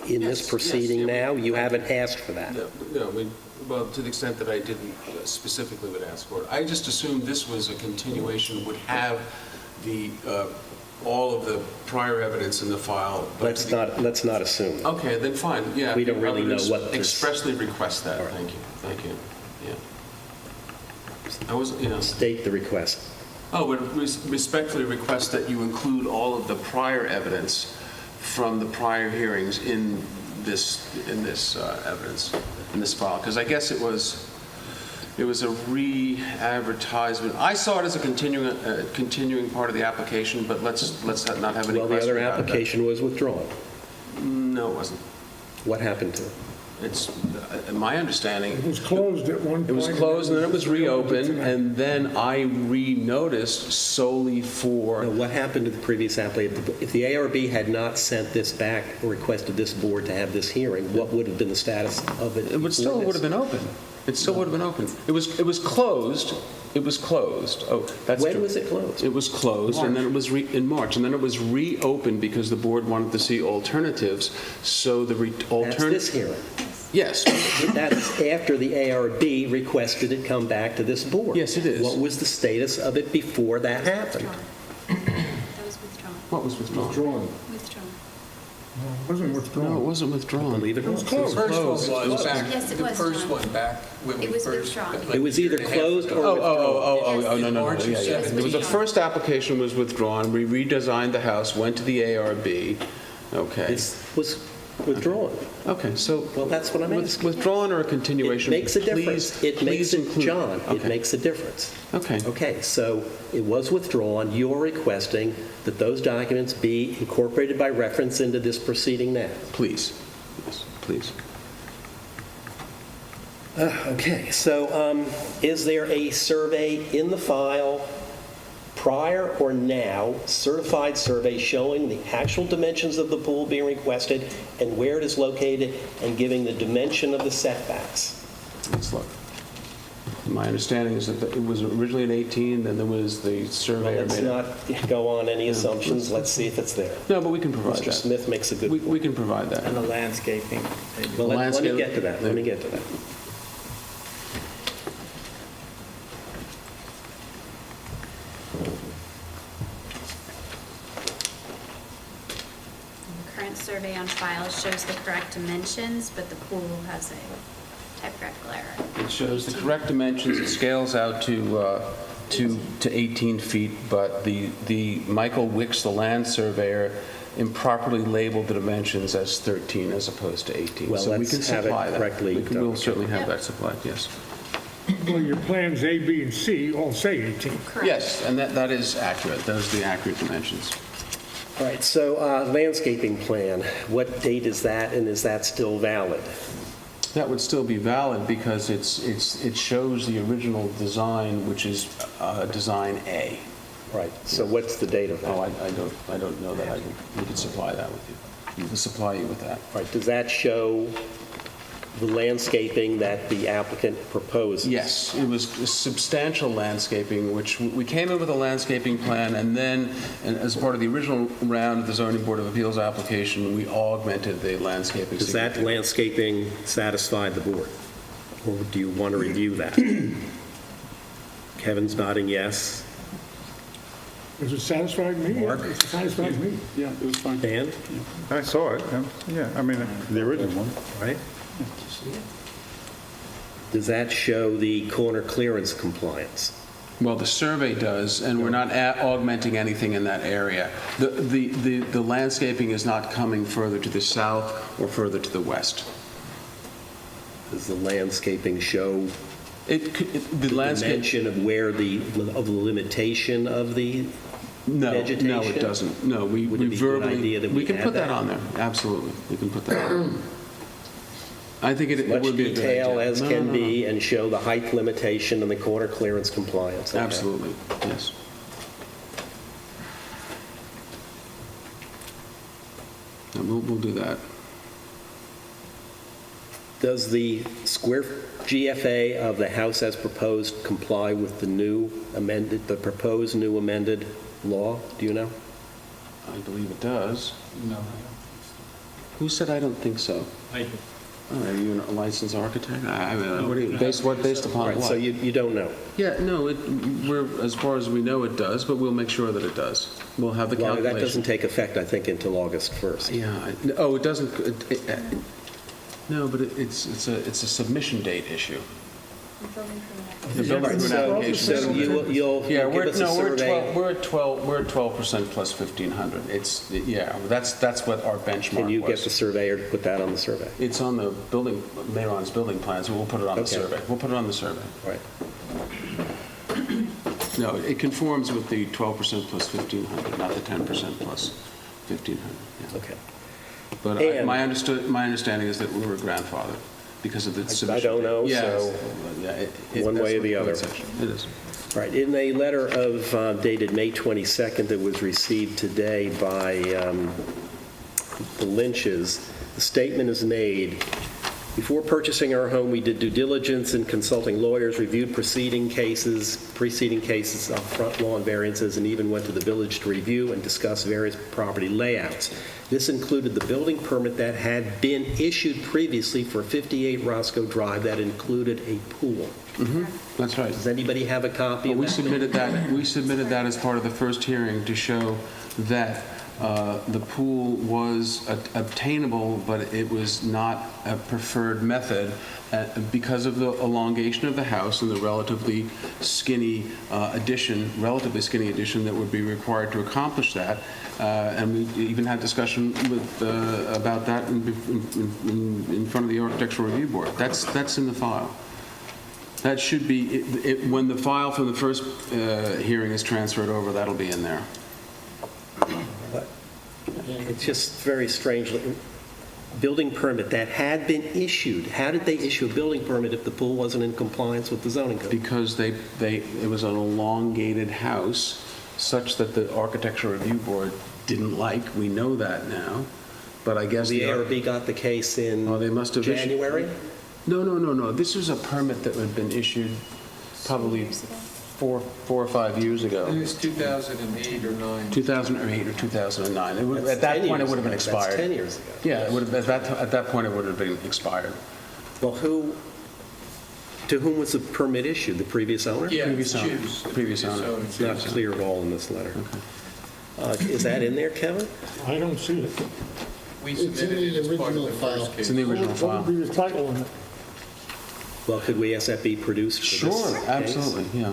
in this proceeding now? You haven't asked for that. No, well, to the extent that I didn't specifically would ask for it. I just assumed this was a continuation, would have all of the prior evidence in the file. Let's not assume. Okay, then fine, yeah. We don't really know what this- Expressly request that, All right. thank you, yeah. I was, State the request. would respectfully request that you include all of the prior evidence from the prior hearings in this evidence, in this file, because I guess it was a re-advertisement. I saw it as a continuing part of the application, but let's not have any Well, the question other about application was withdrawn. that. No, it wasn't. What happened to it? It's my understanding. It was closed at one point. It was closed, and then it was reopened, and then I re-noticed solely Now, for... what happened to the previous application? If the ARB had not sent this back or requested this board to have this hearing, what would have been the status of it? It would still would have been open. It still would have been open. It was closed. It was closed. Oh, that's true. When was it closed? It was closed, and then it was in March, and then it was reopened because the board wanted to see alternatives. So the That's alternative. this hearing. Yes. That's after the ARB requested it come back to this board. Yes, it is. What was the status of it before that happened? That was withdrawn. What was withdrawn? Withdrawn. Withdrawn. It wasn't No, it withdrawn. wasn't I withdrawn. believe it was. closed. First one was back, Yes, it the was, first John. one back when we It was first... withdrawn. It was either closed or Oh, no. March of Yeah. 17. There was the first application was withdrawn. We redesigned the house, went to the ARB. Okay. This was withdrawn. Okay, so. Well, that's what I'm asking. Withdrawn or a It continuation? makes a difference. It makes Please it, include. John, it Okay. makes a difference. Okay. Okay, so it was withdrawn. You're requesting that those documents be incorporated by reference into this proceeding now. Please. Yes, please. Okay, so is there a survey in the file, prior or now, certified survey showing the actual dimensions of the pool being requested and where it is located and giving the dimension of the setbacks? Let's look. My understanding is that it was originally an 18, then there was the surveyor. Let's made it- not go on any assumptions. Let's see if it's there. No, but we can provide Mr. that. Smith makes a good point. We can provide that. And the landscaping. Well, let me landscape- get to that. Let me get to that. The current survey on file shows the correct dimensions, but the pool has a typographical error. It shows the correct dimensions, it scales out to 18 feet, but the Michael Wicks, the land surveyor, improperly labeled the dimensions as 13 as opposed to 18. Well, So we let's can have it supply that. correctly We'll done. certainly have Yep. that supplied, yes. Well, your plans A, B, and C all say 18. Correct. Yes, and that is accurate. Those are the accurate dimensions. All right, so landscaping plan, what date is that, and is that still valid? That would still be valid because it shows the original design, which is design A. Right, so what's the date of that? Oh, All I don't know that. We could supply that with you. We can supply you with that. right, does that show the landscaping that the applicant proposes? Yes, it was substantial landscaping, which we came in with a landscaping plan, and then, and as part of the original round of the zoning board of appeals application, we augmented the landscaping. Does that landscaping satisfy the board? Or do you want to review that? Kevin's nodding yes. Does it satisfy me? Mark? It satisfies me. Yeah, it was fine. Dan, I saw it, yeah, I mean, the original one. right? Does that show the corner clearance compliance? Well, the survey does, and we're not augmenting anything in that area. The landscaping is not coming further to the south or further to the west. Does the landscaping show The landscape, dimension of where the limitation of the no, vegetation? no, it doesn't. No, we Would it be a good verbally, idea that we can add put that that? on there, absolutely. We can put that on. I think it Much would be a good detail idea. as No, can no, no. be and show the height limitation and the corner clearance compliance. Okay. Absolutely, yes. And we'll do that. Does the square GFA of the house as proposed comply with the proposed new amended law? Do you know? I believe it does. No. Who said I don't think so? I do. Oh, are you a licensed architect? What do you, based upon Right, what? so you don't know. Yeah, no, as far as we know it does, but we'll make sure that it does. We'll have the Well, calculation. that doesn't take effect, I think, until August 1st. Yeah, it doesn't, no, but it's a submission date issue. The building permit So application. you'll Yeah, give us a survey. we're at 12% plus 1,500. It's, yeah, that's what our benchmark was. Can you get the surveyor to put that on the survey? It's on the building, Mayron's building plans, we'll put it on the Okay. survey. We'll put it on the survey. Right. No, it conforms with the 12% plus 1,500, not the 10% plus 1,500. yeah. Okay. But And- my understanding is that we were grandfathered because of the submission. don't know, Yeah, so yeah, one that's way or what the code other. section- It is. Right. In a letter of dated May 22nd that was received today by the Lynches, the statement is made, "Before purchasing our home, we did due diligence in consulting lawyers, reviewed preceding cases of front lawn variances, and even went to the village to review and discuss various property layouts. This included the building permit that had been issued previously for 58 Roscoe Drive that included a pool." That's right. Does anybody have a copy But of we that? submitted that as part of the first hearing to show that the pool was obtainable, but it was not a preferred method because of the elongation of the house and the relatively skinny addition that would be required to accomplish that. And we even had discussion about that in front of the Architectural Review Board. That's in the file. That should be, when the file from the first hearing is transferred over, that'll be in there. It's just very strange. Building permit that had been issued, how did they issue a building permit if the pool wasn't in compliance with the zoning code? Because it was an elongated house such that the Architectural Review Board didn't like. We know that now, but I guess The ARB got the case in Oh, they must have issued- January? No. This was a permit that had been issued probably 4 or 5 years ago. It was 2008 or 9. 2008 or 2009. At That's that 10 point, it years would have been ago. expired. That's 10 years ago. Yeah, it would have, at that point, it would have been expired. Well, to whom was the permit issued? The previous owner? Yeah, Previous owner. choose the Previous owner. It's not clear at all in this letter. Is that in there, Kevin? I don't see it. We submitted it as part of the first It's case. in the original What file. would be the title on it? Well, could we ask that be produced for this Sure, case? absolutely, yeah.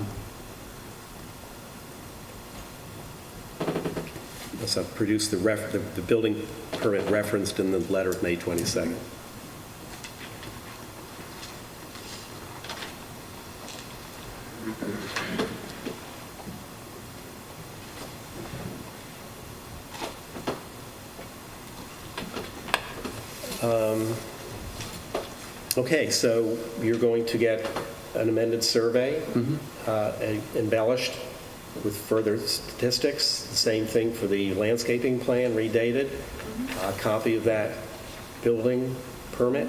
So produce the building permit referenced in the letter of May 22nd. Okay, so you're going to get an amended survey, embellished with further statistics. The same thing for the landscaping plan, redated. A copy of that building permit.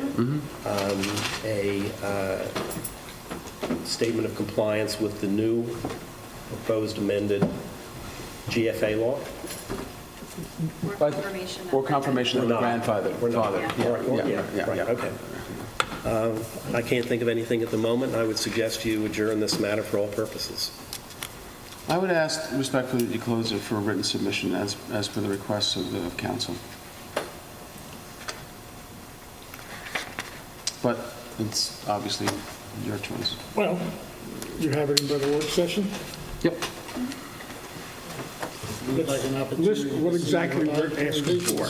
A statement of compliance with the new proposed amended GFA law. Or confirmation. Or confirmation of the grandfather. We're not. Father. Yeah, right, okay. I can't think of anything at the moment. I would suggest you adjourn this matter for all purposes. I would ask respectfully that you close it for a written submission as per the requests of the council. But it's obviously your choice. Well, you have it in by the work session? Yep. List what exactly we're asking for.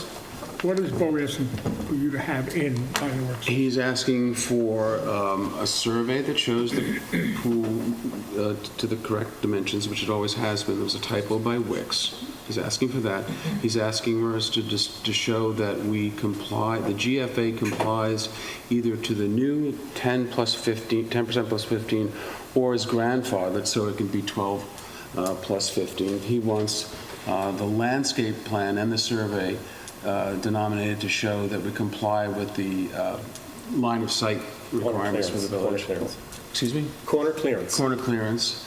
What is Bo asking for you to have in by the work session? He's asking for a survey that shows the pool to the correct dimensions, which it always has been. There was a typo by Wix. He's asking for that. He's asking for us to show that we comply, the GFA complies either to the new 10% plus 15, or is grandfathered, so it can be 12 plus 15. He wants the landscape plan and the survey denominated to show that we comply with the line of sight requirements for the village. Corner clearance. Excuse me? Corner clearance. Corner clearance.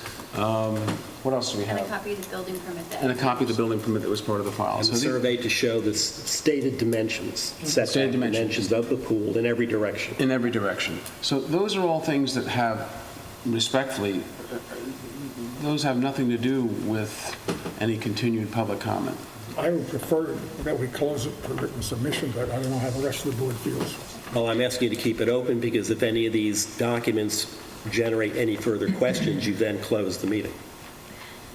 What else do we And a have? copy of the building permit that. And a copy of the building permit that was part of the file. And So the these- survey to show the stated dimensions, setback dimensions of the pool in every direction. in every direction. So those are all things that have, respectfully, those have nothing to do with any continued public comment. I would prefer that we close it for written submission, but I don't know how the rest of the board feels. Well, I'm asking you to keep it open because if any of these documents generate any further questions, you then close the meeting.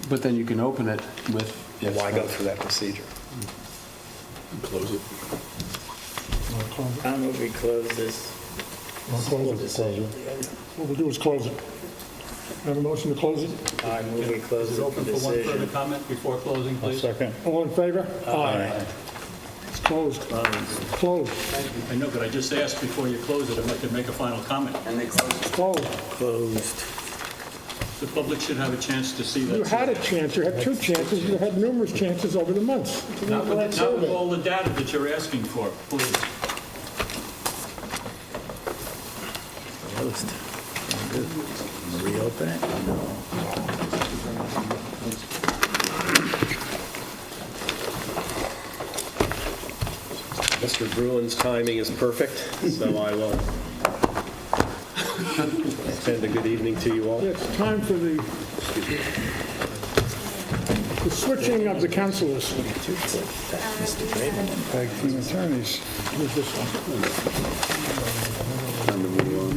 But then you can open it with... Why go through that procedure? Close it. I move we close this. What we'll do is close it. Have a motion to close it? I move we close Is it the open for one further decision. comment before closing, please? Second. All in favor? Aye. It's closed. Closed. I know, but I just asked before you close it, I'd like to make a final comment. And they close it. Closed. Closed. The public should have a chance to see that. You had a chance, you had two chances, you had numerous chances over the months. Not with all the data that you're asking for, please. Closed. Reopen it? No. Mr. Bruin's timing is perfect, so I will send a good evening to you all. Yeah, it's time for the switching of the councilors. Tag team attorneys. Here's this one.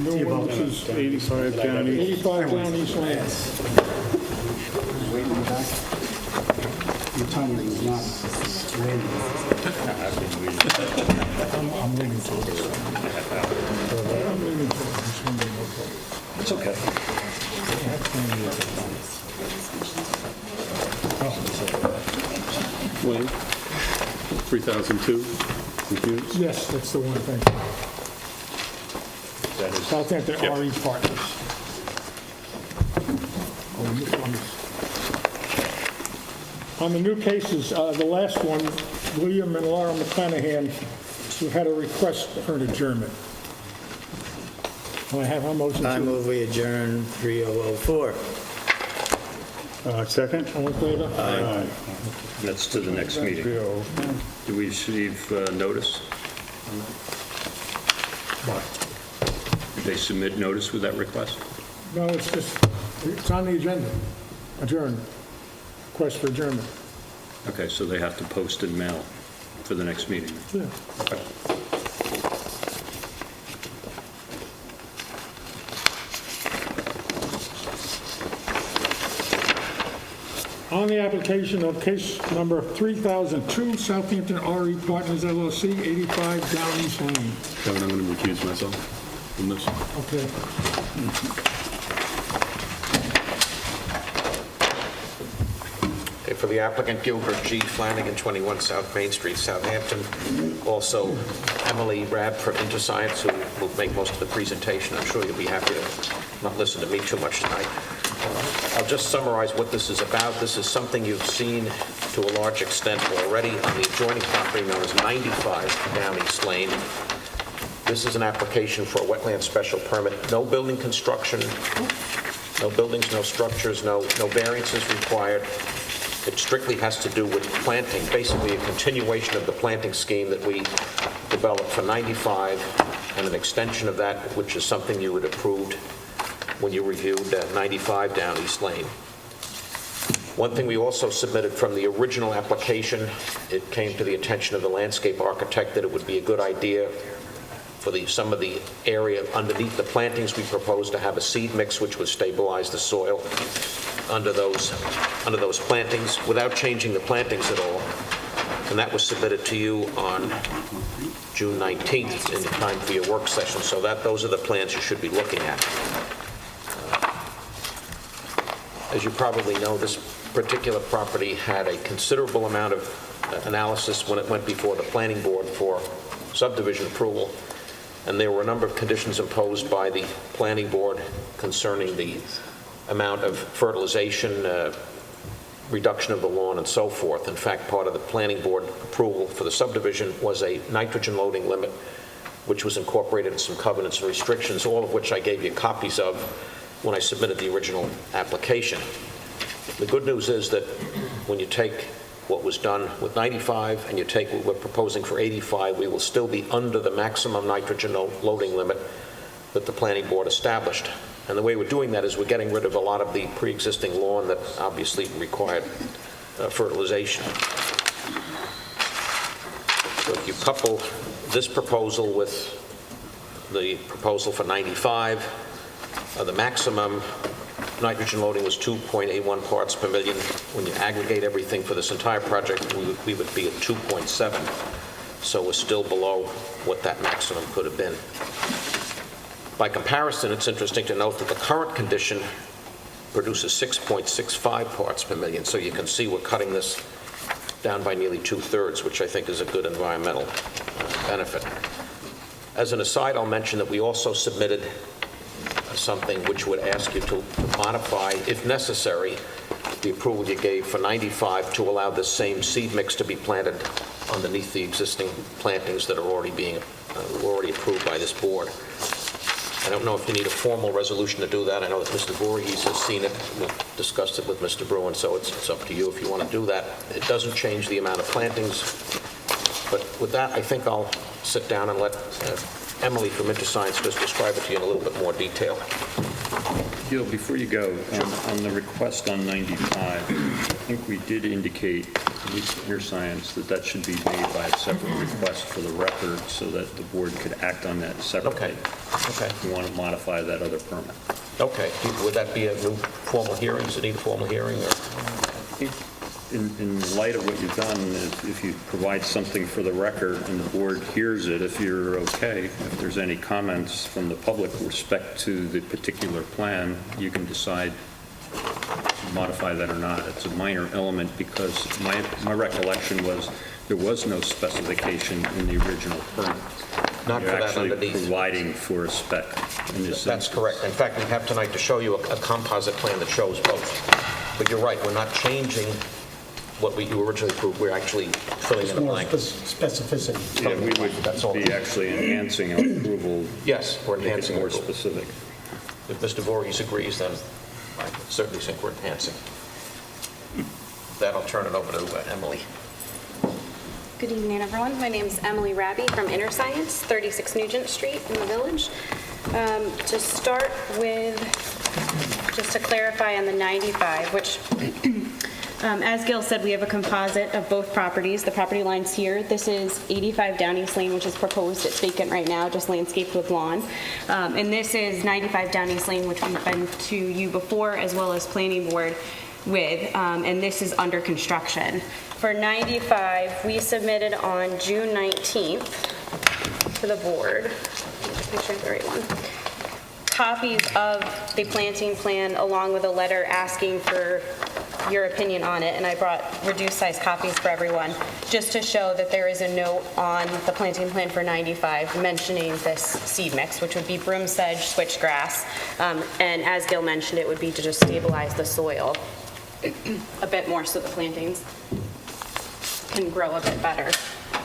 New one, which is 85 down east. 85 down East Lane. Your timing is not I'm waiting for this. It's okay. Wayne, 3002. Confused? Yes, that's the one thing. Southampton RE Partners. Oh, and this one is- On the new cases, the last one, William and Laura McClanahan, who had a request for an adjournment. Can I have a motion I to, move we adjourn 3004. Second? all in favor? Aye. That's to the next meeting. Do we receive notice? Did they submit notice with that request? No, it's just, it's on the agenda. Adjourn. Request for adjournment. Okay, so they have to post and mail for the next meeting. Yeah. Okay. On on the application of case number 3002, Southampton RE Partners LLC, 85 Down East Lane. Kevin, I'm going to recuse myself from this. Okay. For the applicant, Gilbert G. Flanagan, 21 South Main Street, Southampton. Also, Emily Rabb from InterScience, who will make most of the presentation. I'm sure you'll be happy to not listen to me too much tonight. I'll just summarize what this is about. This is something you've seen to a large extent already on the adjoining property known as 95 Down East Lane. This is an application for a wetland special permit. No building construction, no buildings, no structures, no variances required. It strictly has to do with planting, basically a continuation of the planting scheme that we developed for 95 and an extension of that, which is something you had approved when you reviewed 95 Down East Lane. One thing we also submitted from the original application, it came to the attention of the landscape architect that it would be a good idea for some of the area underneath the plantings. We proposed to have a seed mix which would stabilize the soil under those plantings without changing the plantings at all. And that was submitted to you on June 19th in time for your work session. So those are the plans you should be looking at. As you probably know, this particular property had a considerable amount of analysis when it went before the planning board for subdivision approval. And there were a number of conditions imposed by the planning board concerning the amount of fertilization, reduction of the lawn, and so forth. In fact, part of the planning board approval for the subdivision was a nitrogen loading limit, which was incorporated in some covenants and restrictions, all of which I gave you copies of when I submitted the original application. The good news is that when you take what was done with 95 and you take what we're proposing for 85, we will still be under the maximum nitrogen loading limit that the planning board established. And the way we're doing that is we're getting rid of a lot of the pre-existing lawn that obviously required fertilization. So if you couple this proposal with the proposal for 95, the maximum nitrogen loading was 2.81 parts per million. When you aggregate everything for this entire project, we would be at 2.7. So we're still below what that maximum could have been. By comparison, it's interesting to note that the current condition produces 6.65 parts per million. So you can see we're cutting this down by nearly 2/3, which I think is a good environmental benefit. As an aside, I'll mention that we also submitted something which would ask you to modify, if necessary, the approval you gave for 95 to allow this same seed mix to be planted underneath the existing plantings that are already approved by this board. I don't know if you need a formal resolution to do that. I know that Mr. Voorhees has seen it. We've discussed it with Mr. Bruin, so it's up to you if you want to do that. It doesn't change the amount of plantings. But with that, I think I'll sit down and let Emily from InterScience just describe it to you in a little bit more detail. Gil, before you go, on the request on 95, I think we did indicate, at least in your science, that should be made by a separate request for the record so that the board could act on that separately. Okay. If you want to modify that other permit. Okay. Would that be a new formal hearing? Does it need a formal hearing? Or? In light of what you've done, if you provide something for the record and the board hears it, if you're okay, if there's any comments from the public with respect to the particular plan, you can decide to modify that or not. It's a minor element because my recollection was there was no specification in the original permit. Not for that underneath. You're actually providing for a spec in this That's instance. correct. In fact, we have tonight to show you a composite plan that shows both. But you're right, we're not changing what you originally approved. We're actually filling in the blank. Specificity. Yeah, we would be actually enhancing our approval. Yes, we're enhancing more our approval. specific. If Mr. Voorhees agrees, then I certainly think we're enhancing. With that, I'll turn it over to Emily. Good evening, everyone. My name is Emily Raby from InterScience, 36 Nugent Street in the Village. To start with, just to clarify on the 95, which as Gil said, we have a composite of both properties. The property line's here. This is 85 Down East Lane, which is proposed. It's vacant right now, just landscaped with lawn. And this is 95 Down East Lane, which we've been to you before, as well as Planning Board. with, and this is under construction. For 95, we submitted on June 19th to the board. Make sure I have the right one. Copies of the planting plan along with a letter asking for your opinion on it, and I brought reduced size copies for everyone, just to show that there is a note on the planting plan for 95 mentioning this seed mix, which would be broom sedge, switchgrass, and as Gil mentioned, it would be to just stabilize the soil a bit more so the plantings can grow a bit better.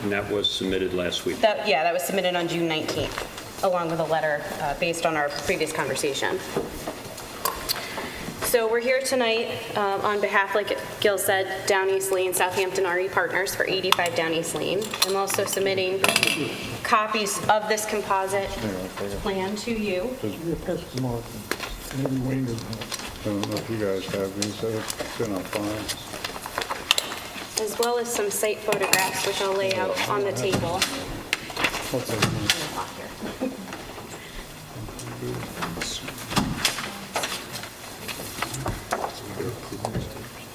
And that was submitted last week. That was submitted on June 19th, along with a letter based on our previous conversation. So we're here tonight on behalf, like Gil said, Down East Lane, Southampton RE Partners for 85 Down East Lane. I'm also submitting copies of this composite plan to you. Maybe Wayne doesn't have. I don't know if you guys have these, it's been on file. As well as some site photographs, which I'll lay out on the table.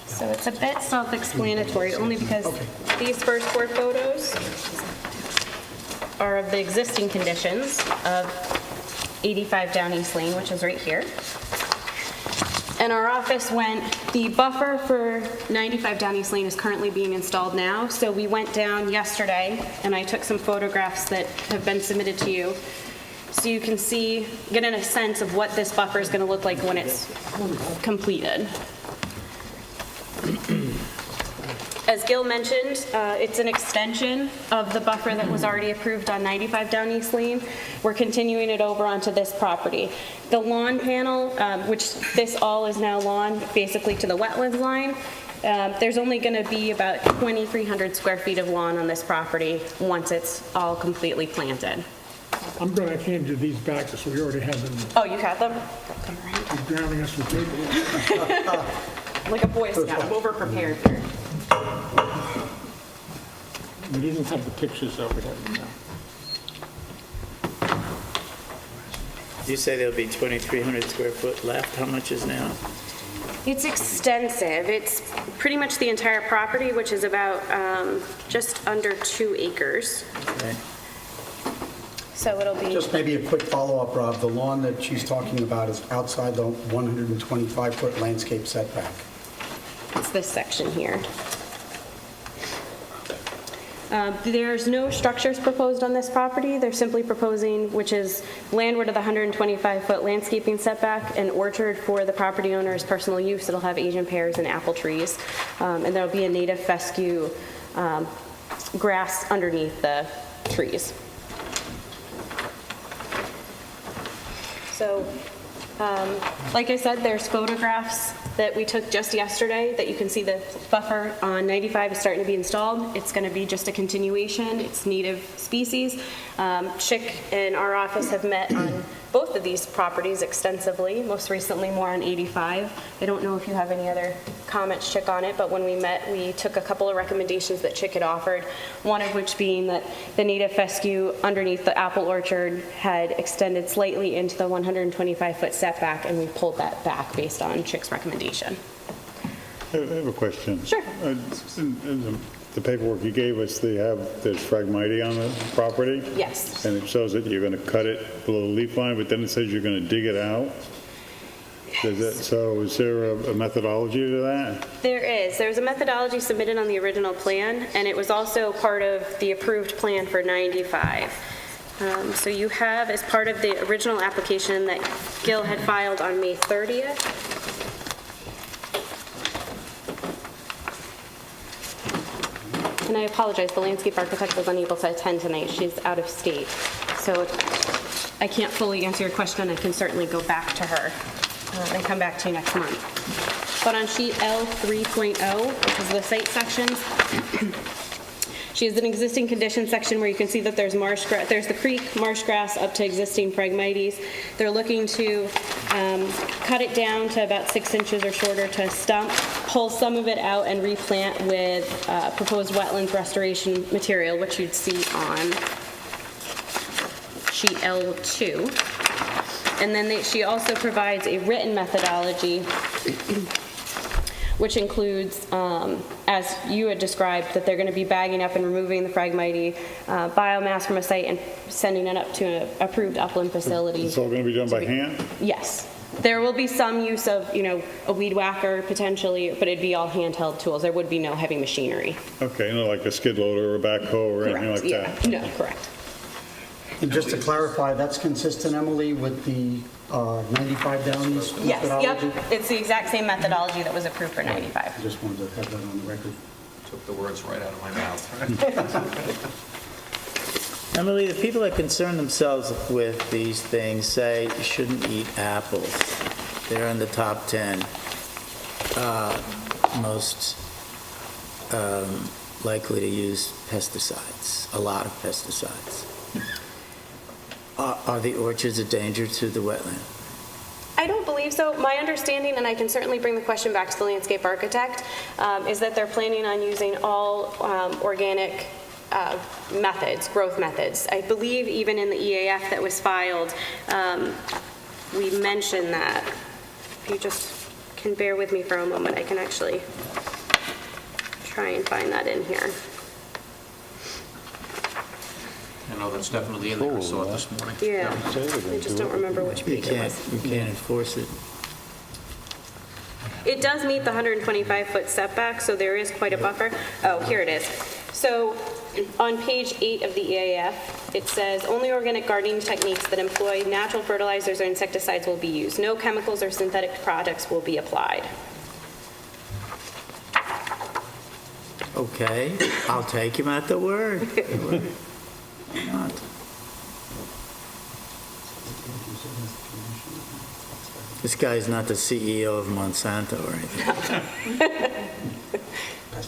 So it's a bit self-explanatory, only because these first 4 photos are of the existing conditions of 85 Down East Lane, which is right here. And our office went, the buffer for 95 Down East Lane is currently being installed now, so we went down yesterday and I took some photographs that have been submitted to you so you can see, get a sense of what this buffer is going to look like when it's completed. As Gil mentioned, it's an extension of the buffer that was already approved on 95 Down East Lane. We're continuing it over onto this property. The lawn panel, which this all is now lawn, basically to the wetlands line, there's only going to be about 2,300 square feet of lawn on this property once it's all completely planted. I'm going to hand you these back, so we already have them. Oh, you have them? You're drowning us with paper. Like a Boy Scout, I'm over-prepared here. We didn't have the pictures, though. We have them now. You say there'll be 2,300 square foot left. How much is now? It's extensive. It's pretty much the entire property, which is about just under 2 acres. Okay. So it'll be... Just maybe a quick follow-up, Rob. The lawn that she's talking about is outside the 125-foot landscape setback. It's this section here. There's no structures proposed on this property. They're simply proposing, which is landward of the 125-foot landscaping setback, an orchard for the property owner's personal use. It'll have Asian pears and apple trees. And there'll be a native fescue grass underneath the trees. So, like I said, there's photographs that we took just yesterday that you can see the buffer on 95 is starting to be installed. It's going to be just a continuation. It's native species. Chick and our office have met on both of these properties extensively, most recently more on 85. I don't know if you have any other comments, Chick, on it, but when we met, we took a couple of recommendations that Chick had offered, one of which being that the native fescue underneath the apple orchard had extended slightly into the 125-foot setback, and we pulled that back based on Chick's recommendation. I have a question. Sure. In the paperwork you gave us, there's Phragmite on the property? Yes. And it shows that you're going to cut it below the leaf line, but then it says you're going to dig it out? So is there a methodology to that? There is. There's a methodology submitted on the original plan, and it was also part of the approved plan for 95. So you have, as part of the original application that Gil had filed on May 30th, and I apologize, the landscape architect was unable to attend tonight. She's out of state. So I can't fully answer your question. I can certainly go back to her and come back to you next month. But on sheet L 3.0, which is the site sections, she has an existing condition section where you can see that there's there's the creek marsh grass up to existing Phragmites. They're looking to cut it down to about 6 inches or shorter to a stump, pull some of it out and replant with proposed wetlands restoration material, which you'd see on sheet L2. And then she also provides a written methodology which includes, as you had described, that they're going to be bagging up and removing the Phragmite biomass from a site and sending it up to an approved upland facility. It's all going to be done by hand? Yes. There will be some use of, a weed whacker potentially, but it'd be all handheld tools. There would be no heavy machinery. Okay, like a skid loader or a backhoe or anything like Correct, that? yeah. No, correct. And just to clarify, that's consistent, Emily, with the 95 Downies Yes, methodology? yep. It's the exact same methodology that was approved for 95. I just wanted to have that on the record. Took the words right out of my mouth. Emily, the people that concern themselves with these things say you shouldn't eat apples. They're in the top 10 most likely to use pesticides, a lot of pesticides. Are the orchards a danger to the wetland? I don't believe so. My understanding, and I can certainly bring the question back to the landscape architect, is that they're planning on using all organic methods, growth methods. I believe even in the EAF that was filed, we mentioned that. If you just can bear with me for a moment, I can actually try and find that in here. I know that's definitely in there, I saw it this morning. Yeah, I just don't remember which You page it was. can't enforce it. It does meet the 125-foot setback, so there is quite a buffer. Oh, here it is. So on page 8 of the EAF, it says, only organic gardening techniques that employ natural fertilizers or insecticides will be used. No chemicals or synthetic products will be applied. Okay, I'll take him at the word. Why not? This guy's not the CEO of Monsanto or anything.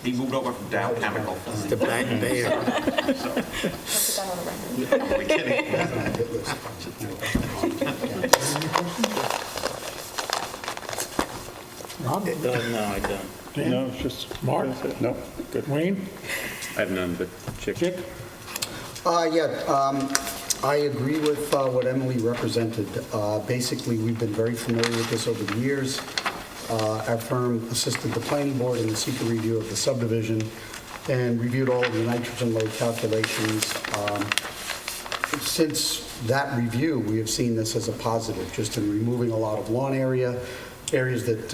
He moved over from Dow Chemical. It's the back Bayer. I'm only kidding. Rob? No, I don't. Dan? No, it's just... Mark? No, good. Wayne? I have none but Chick. Chick? I agree with what Emily represented. Basically, we've been very familiar with this over the years. Our firm assisted the planning board in the secret review of the subdivision and reviewed all of the nitrogen load calculations. Since that review, we have seen this as a positive, just in removing a lot of lawn area, areas that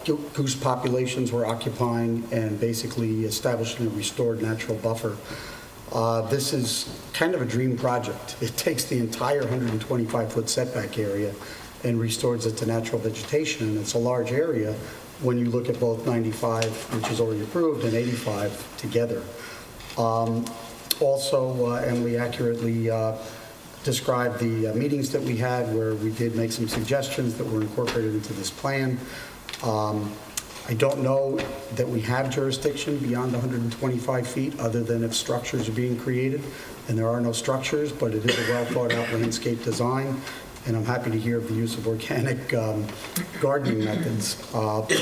goose populations were occupying, and basically establishing a restored natural buffer. This is kind of a dream project. It takes the entire 125-foot setback area and restores it to natural vegetation, and it's a large area when you look at both 95, which is already approved, and 85 together. Also, Emily accurately described the meetings that we had where we did make some suggestions that were incorporated into this plan. I don't know that we have jurisdiction beyond 125 feet, other than if structures are being created, and there are no structures, but it is a well-thought-out landscape design, and I'm happy to hear of the use of organic gardening methods. But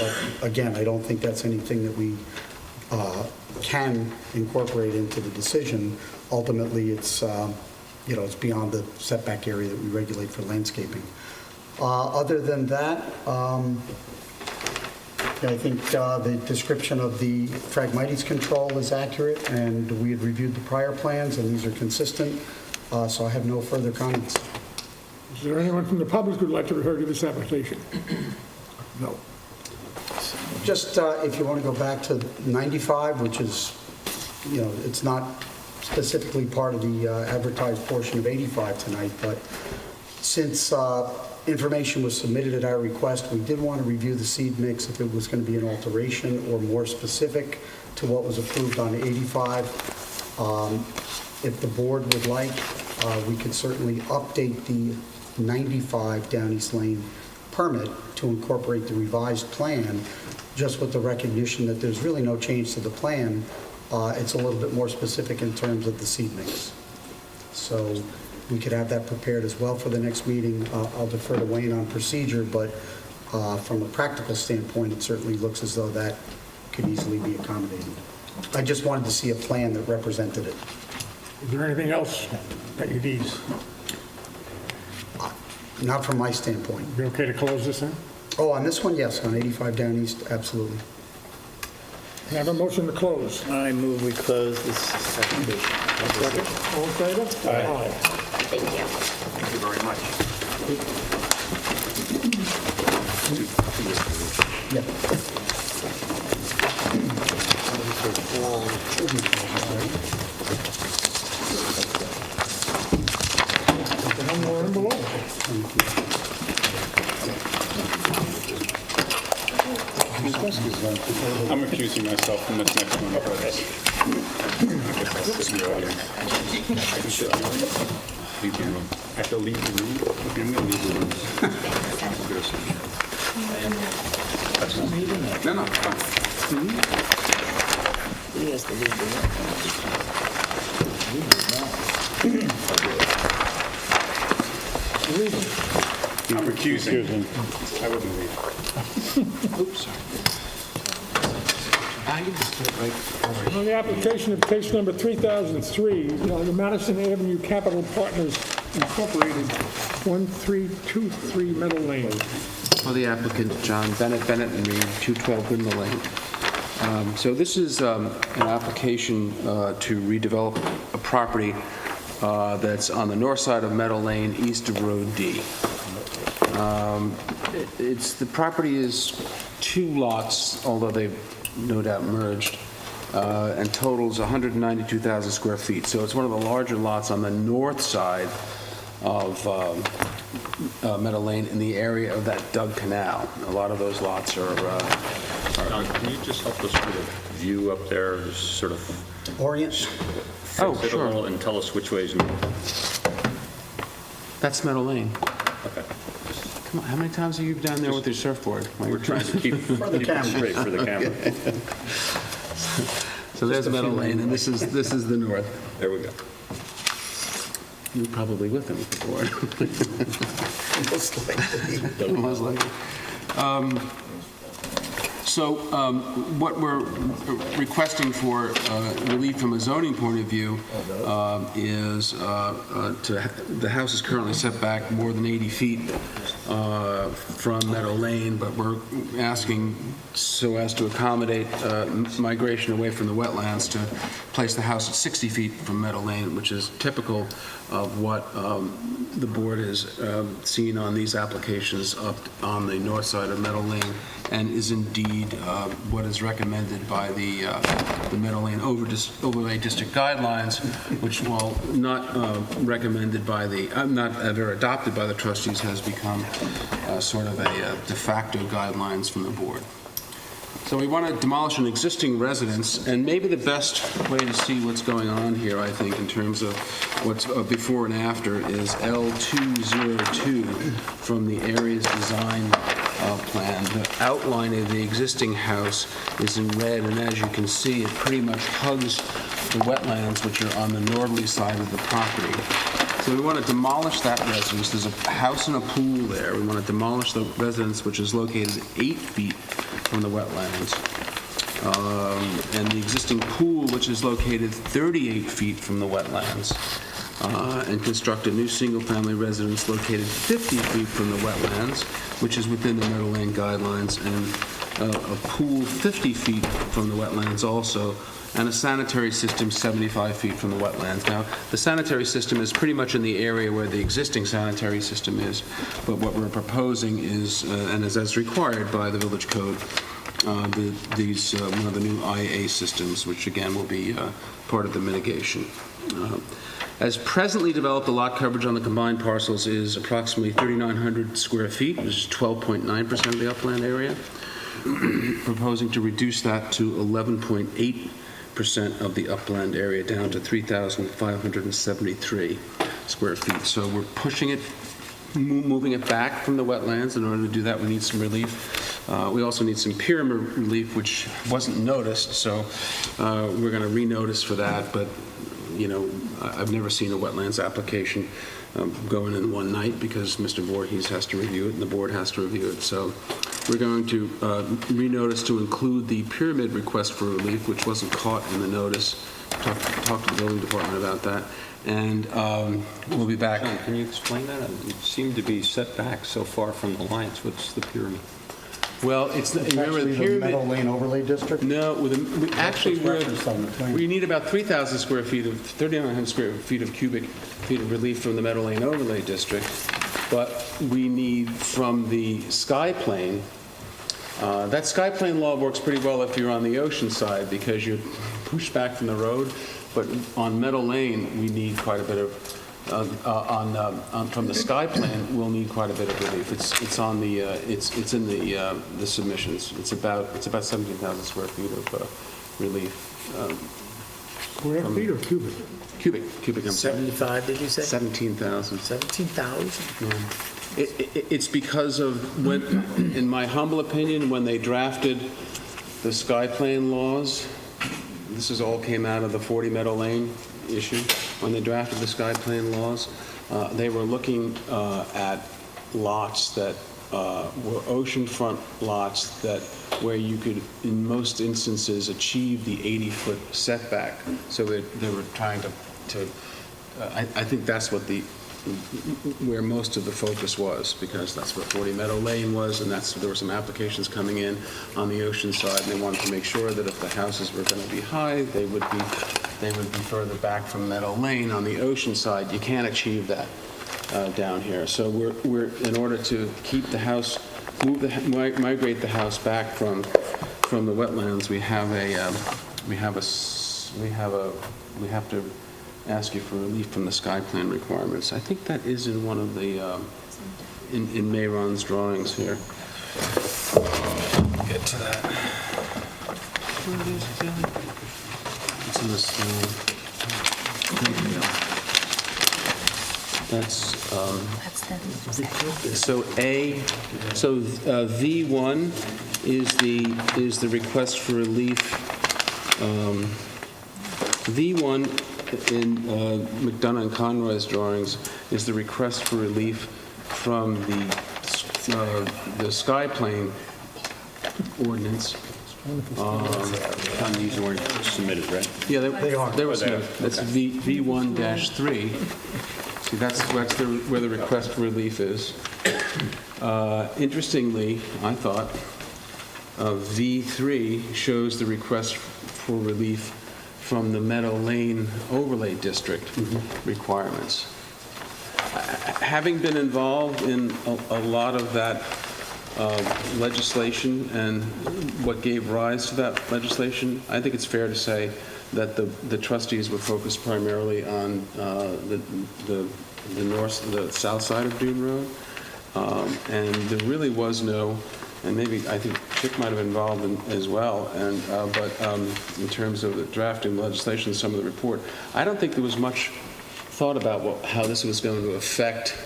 again, I don't think that's anything that we can incorporate into the decision. Ultimately, it's it's beyond the setback area that we regulate for landscaping. Other than that, I think the description of the Phragmites control is accurate, and we had reviewed the prior plans, and these are consistent, so I have no further comments. Is there anyone from the public who'd like to refer to this application? No. Just if you want to go back to 95, which is, it's not specifically part of the advertised portion of 85 tonight, but since information was submitted at our request, we did want to review the seed mix if it was going to be an alteration or more specific to what was approved on 85. If the board would like, we could certainly update the 95 Down East Lane permit to incorporate the revised plan, just with the recognition that there's really no change to the plan. It's a little bit more specific in terms of the seed mix. So we could have that prepared as well for the next meeting. I'll defer to Wayne on procedure, but from a practical standpoint, it certainly looks as though that could easily be accommodated. I just wanted to see a plan that represented it. Is there anything else that you need? Not from my standpoint. Be okay to close this in? Oh, on this one, yes. On 85 Down East, absolutely. Can I have a motion to close? I move we close this application. Second. All in favor? Aye. Thank you. Thank you very much. One more envelope. I'm accusing myself from this next one. Leave the room. I have to leave the room? Okay, I'm going to leave the room. No, no, fine. He has to leave I'm recusing. I wouldn't leave. Oops, sorry. I can just do it right over here. On the application of case number 3003, the Madison Avenue Capital Partners Incorporated, 1323 Meadow Lane. For the applicant, John Bennett and Reed, 212 Windmill Lane. So this is an application to redevelop a property that's on the north side of Meadow Lane, east of Road D. The property is 2 lots, although they've no doubt merged, and totals 192,000 square feet. So it's one of the larger lots on the north side of Meadow Lane in the area of that Dug Canal. A lot of those lots are... Don, can you just help us with a view up there, just sort of Orient? Oh, fix it a sure. little and tell us which way is north? That's Meadow Lane. Okay. Come on, how many times have you been down there with your surfboard? We're trying to keep the it camera. straight for the camera. So there's Meadow Lane, and this is the north. There we go. You were probably with him before. Most likely. Most likely. So what we're requesting for relief from a zoning point of view is the house is currently set back more than 80 feet from Meadow Lane, but we're asking so as to accommodate migration away from the wetlands to place the house at 60 feet from Meadow Lane, which is typical of what the board has seen on these applications up on the north side of Meadow Lane, and is indeed what is recommended by the Meadow Lane Overlay District Guidelines, which, while not recommended by not ever adopted by the trustees, has become sort of a de facto guidelines from the board. So we want to demolish an existing residence, and maybe the best way to see what's going on here, I think, in terms of what's before and after, is L202 from the area's design plan. The outline of the existing house is in red, and as you can see, it pretty much hugs the wetlands, which are on the northerly side of the property. So we want to demolish that residence. There's a house and a pool there. We want to demolish the residence, which is located 8 feet from the wetlands. And the existing pool, which is located 38 feet from the wetlands. And construct a new single-family residence located 50 feet from the wetlands, which is within the Meadow Lane guidelines, and a pool 50 feet from the wetlands also, and a sanitary system 75 feet from the wetlands. Now, the sanitary system is pretty much in the area where the existing sanitary system is, but what we're proposing is, and is as required by the village code, one of the new IA systems, which again will be part of the mitigation. As presently developed, the lot coverage on the combined parcels is approximately 3,900 square feet, which is 12.9% of the upland area. Proposing to reduce that to 11.8% of the upland area, down to 3,573 square feet. So we're pushing it, moving it back from the wetlands. In order to do that, we need some relief. We also need some pyramid relief, which wasn't noticed, so we're going to renotice for that. But I've never seen a wetlands application going in one night, because Mr. Voorhees has to review it and the board has to review it. So we're going to renotice to include the pyramid request for relief, which wasn't caught in the notice. Talk to the building department about that. And we'll be back. John, can you explain that? You seem to be set back so far from the lines. What's the pyramid? Well, it's, remember Actually, the the pyramid... Meadow Lane Overlay District? No, actually, what's referenced on the plan. we need about 3,000 square feet of, 3,900 square feet of cubic feet of relief from the Meadow Lane Overlay District, but we need from the sky plane, that sky plane law works pretty well if you're on the ocean side because you're pushed back from the road, but on Meadow Lane, we need quite a bit of, from the sky plane, we'll need quite a bit of relief. It's on the, it's in the submissions. It's about 17,000 square feet of relief. Square feet or cubic? Cubic, I'm sorry. 75, did you say? 17,000. 17,000? It's because of when, in my humble opinion, when they drafted the sky plane laws, this all came out of the 40 Meadow Lane issue. When they drafted the sky plane laws, they were looking at lots that were oceanfront lots that where you could, in most instances, achieve the 80-foot setback. So they were trying to I think that's what where most of the focus was, because that's what 40 Meadow Lane was, and there were some applications coming in on the ocean side, and they wanted to make sure that if the houses were going to be high, they would be further back from Meadow Lane on the ocean side. You can't achieve that down here. So we're in order to keep the house, migrate the house back from the wetlands, we have to ask you for relief from the sky plan requirements. I think that is in one of the, in Mayron's drawings here. Get to that. Where it is exactly? It's in this, V1 is the request for relief. V1 in McDonough and Conroy's drawings is the request for relief from the sky plane ordinance. These weren't submitted, right? Yeah, they are. They were submitted. That's V1-3. See, that's where the request for relief is. Interestingly, I thought, V3 shows the request for relief from the Meadow Lane Overlay District requirements. Having been involved in a lot of that legislation and what gave rise to that legislation, I think it's fair to say that the trustees were focused primarily on the south side of Dune Road, and there really was no, and maybe I think Chick might have been involved as well, but in terms of the drafting legislation, some of the report, I don't think there was much thought about how this was going to affect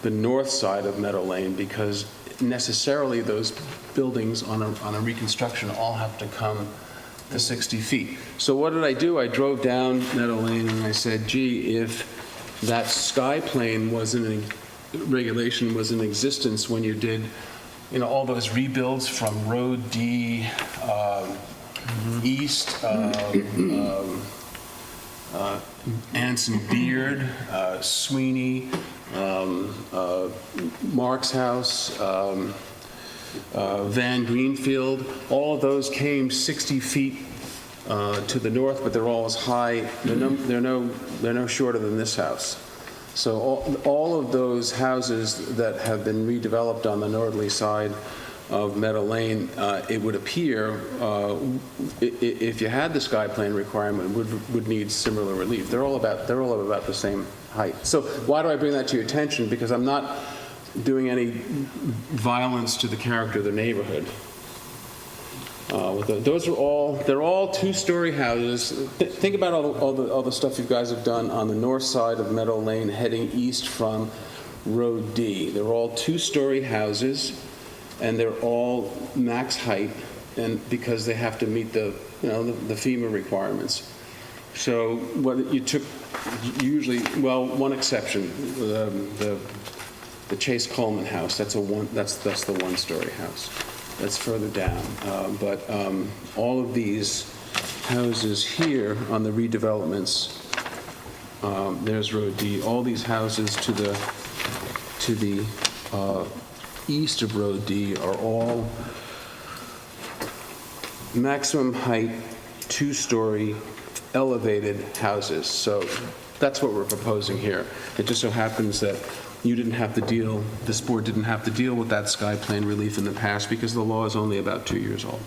the north side of Meadow Lane, because necessarily those buildings on a reconstruction all have to come to 60 feet. So what did I do? I drove down Meadow Lane and I said, gee, if that sky plane regulation was in existence when you did all those rebuilds from Road D east, Anson Beard, Sweeney, Mark's House, Van Greenfield, all of those came 60 feet to the north, but they're all as high. They're no shorter than this house. So all of those houses that have been redeveloped on the northerly side of Meadow Lane, it would appear, if you had the sky plan requirement, would need similar relief. They're all about the same height. So why do I bring that to your attention? Because I'm not doing any violence to the character of the neighborhood. They're all two-story houses. Think about all the stuff you guys have done on the north side of Meadow Lane heading east from Road D. They're all two-story houses, and they're all max height, and because they have to meet the FEMA requirements. So what you took usually, well, one exception, the Chase Coleman house. That's the one-story house. That's further down. But all of these houses here on the redevelopments, there's Road D. All these houses to the east of Road D are all maximum height, two-story elevated houses. So that's what we're proposing here. It just so happens that you didn't have to deal, this board didn't have to deal with that sky plane relief in the past because the law is only about 2 years old.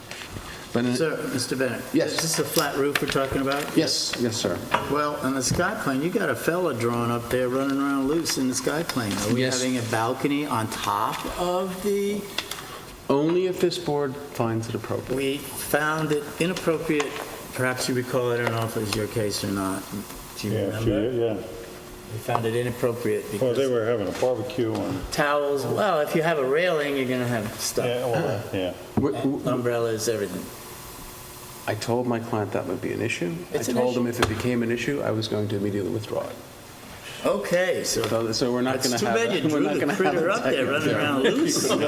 But Sir, Mr. Bennett? Yes. Is this a flat roof we're talking about? yes, sir. Well, on the sky plane, you got a fella drawn up there running around loose in the sky plane. Are we Yes. having a balcony on top of the... Only if this board finds it appropriate. We found it inappropriate, perhaps you recall, I don't know if it was your case or not. Do you remember? Yeah. We found it inappropriate Well, they because were having a barbecue and, towels, well, if you have a railing, you're going to have yeah, stuff. well, yeah. Umbrellas, everything. I told my client that would be an issue. It's I an told him issue. if it became an issue, I was going to immediately withdraw it. Okay, so So we're not it's going to too have... bad you we're drew not the gonna have critter a up there running technical- around loose. We'll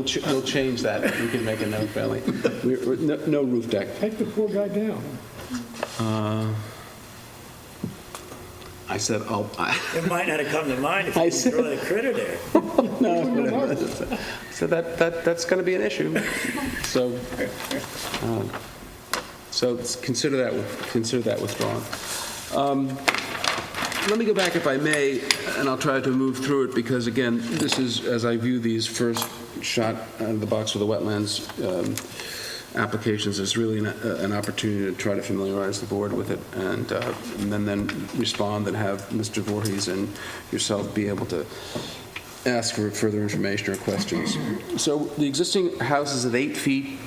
change the, we'll change that. We can make a note, Bailey. No roof deck. Take the poor guy down. I said, It might not have come to mind if I you said- draw the critter there. so that's going to be an issue. So consider that withdrawn. Let me go back, if I may, and I'll try to move through it, because again, this is, as I view these first shot out of the box for the wetlands applications, is really an opportunity to try to familiarize the board with it, and then respond and have Mr. Voorhees and yourself be able to ask for further information or questions. So the existing house is at 8 feet.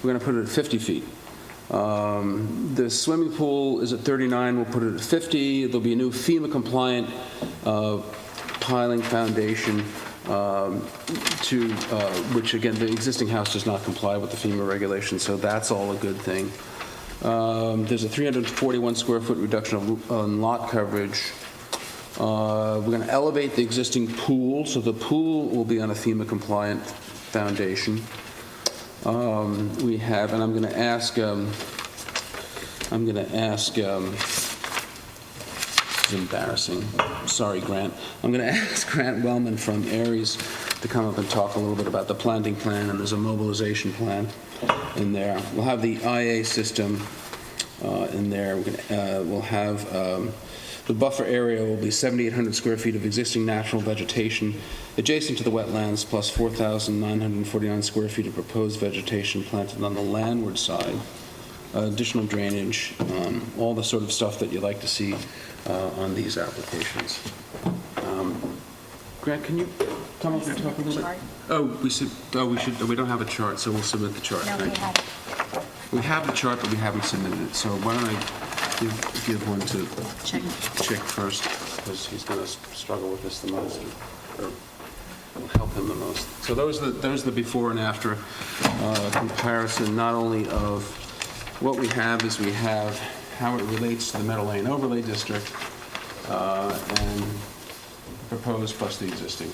We're going to put it at 50 feet. The swimming pool is at 39, we'll put it at 50. There'll be a new FEMA-compliant piling foundation which again, the existing house does not comply with the FEMA regulations, so that's all a good thing. There's a 341 square foot reduction on lot coverage. We're going to elevate the existing pool, so the pool will be on a FEMA-compliant foundation. We have, and I'm going to ask, this is embarrassing. Sorry, Grant. I'm going to ask Grant Wellman from Aries to come up and talk a little bit about the planting plan, and there's a mobilization plan in there. We'll have the IA system in there. We'll have the buffer area will be 7,800 square feet of existing natural vegetation adjacent to the wetlands, plus 4,949 square feet of proposed vegetation planted on the landward side. Additional drainage, all the sort of stuff that you like to see on these applications. Grant, can you come up and talk a little bit? We don't have a chart, so we'll submit the chart. No, we right? had it. We have the chart, but we haven't submitted it, so why don't I give one to Chick first, because he's going to struggle with this the most, or will help him the most. So those are the before and after comparison, not only of what we have is we have how it relates to the Meadow Lane Overlay District and proposed plus the existing.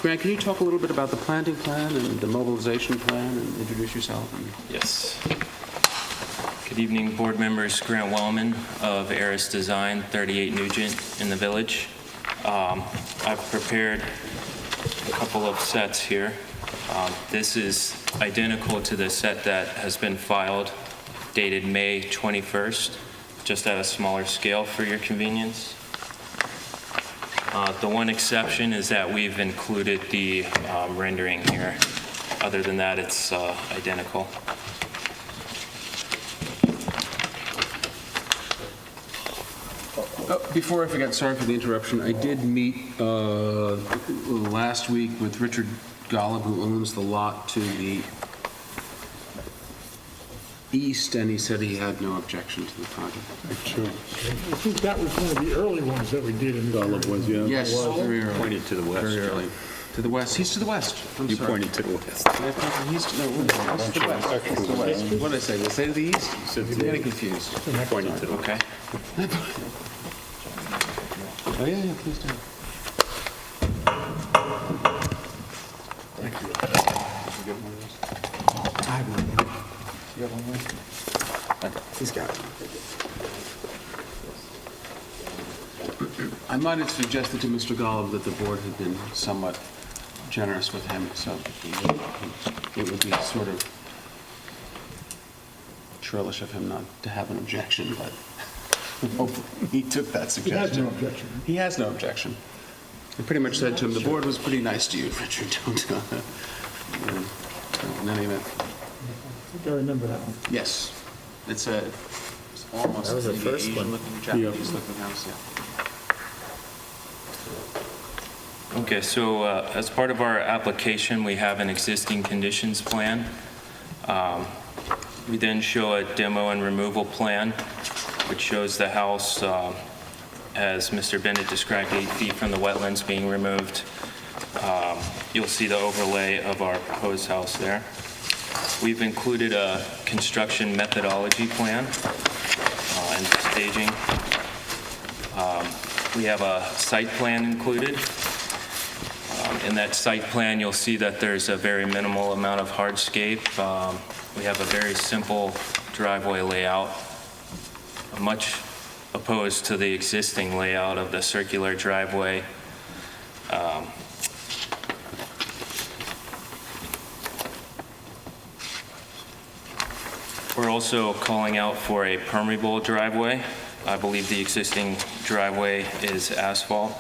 Grant, can you talk a little bit about the planting plan and the mobilization plan and introduce yourself? Yes. Good evening, board members. Grant Wellman of Aris Design, 38 Nugent in the Village. I've prepared a couple of sets here. This is identical to the set that has been filed, dated May 21st, just at a smaller scale for your convenience. The one exception is that we've included the rendering here. Other than that, it's identical. Before I forget, sorry for the interruption, I did meet last week with Richard Golub, who owns the lot to the east, and he said he had no objection to the project. Sure. I think that was one of the early ones that we did in Golub was, yeah. Yes, very early. Pointed to the west. Very early. To the west. He's to the west. You pointed to the west. He's to the west. What did I say? Did I say to the east? I'm getting confused. Pointed to the west. Okay. Oh, yeah, please do. Thank you. You got one of those? I have one. You got one of those? Okay. He's got it. I might have suggested to Mr. Golub that the board had been somewhat generous with him, so it would be sort of churlish of him not to have an objection, but hopefully he took that suggestion. no objection. He has no objection. I pretty much said to him, the board was pretty nice to you, Richard. Don't, in any event. I think I remember that one. Yes, it's almost That was the maybe first one. Asian-looking, Japanese-looking house, yeah. Okay, so as part of our application, we have an existing conditions plan. We then show a demo and removal plan, which shows the house, as Mr. Bennett described, 8 feet from the wetlands being removed. You'll see the overlay of our proposed house there. We've included a construction methodology plan and staging. We have a site plan included. In that site plan, you'll see that there's a very minimal amount of hardscape. We have a very simple driveway layout, much opposed to the existing layout of the circular driveway. We're also calling out for a permeable driveway. I believe the existing driveway is asphalt.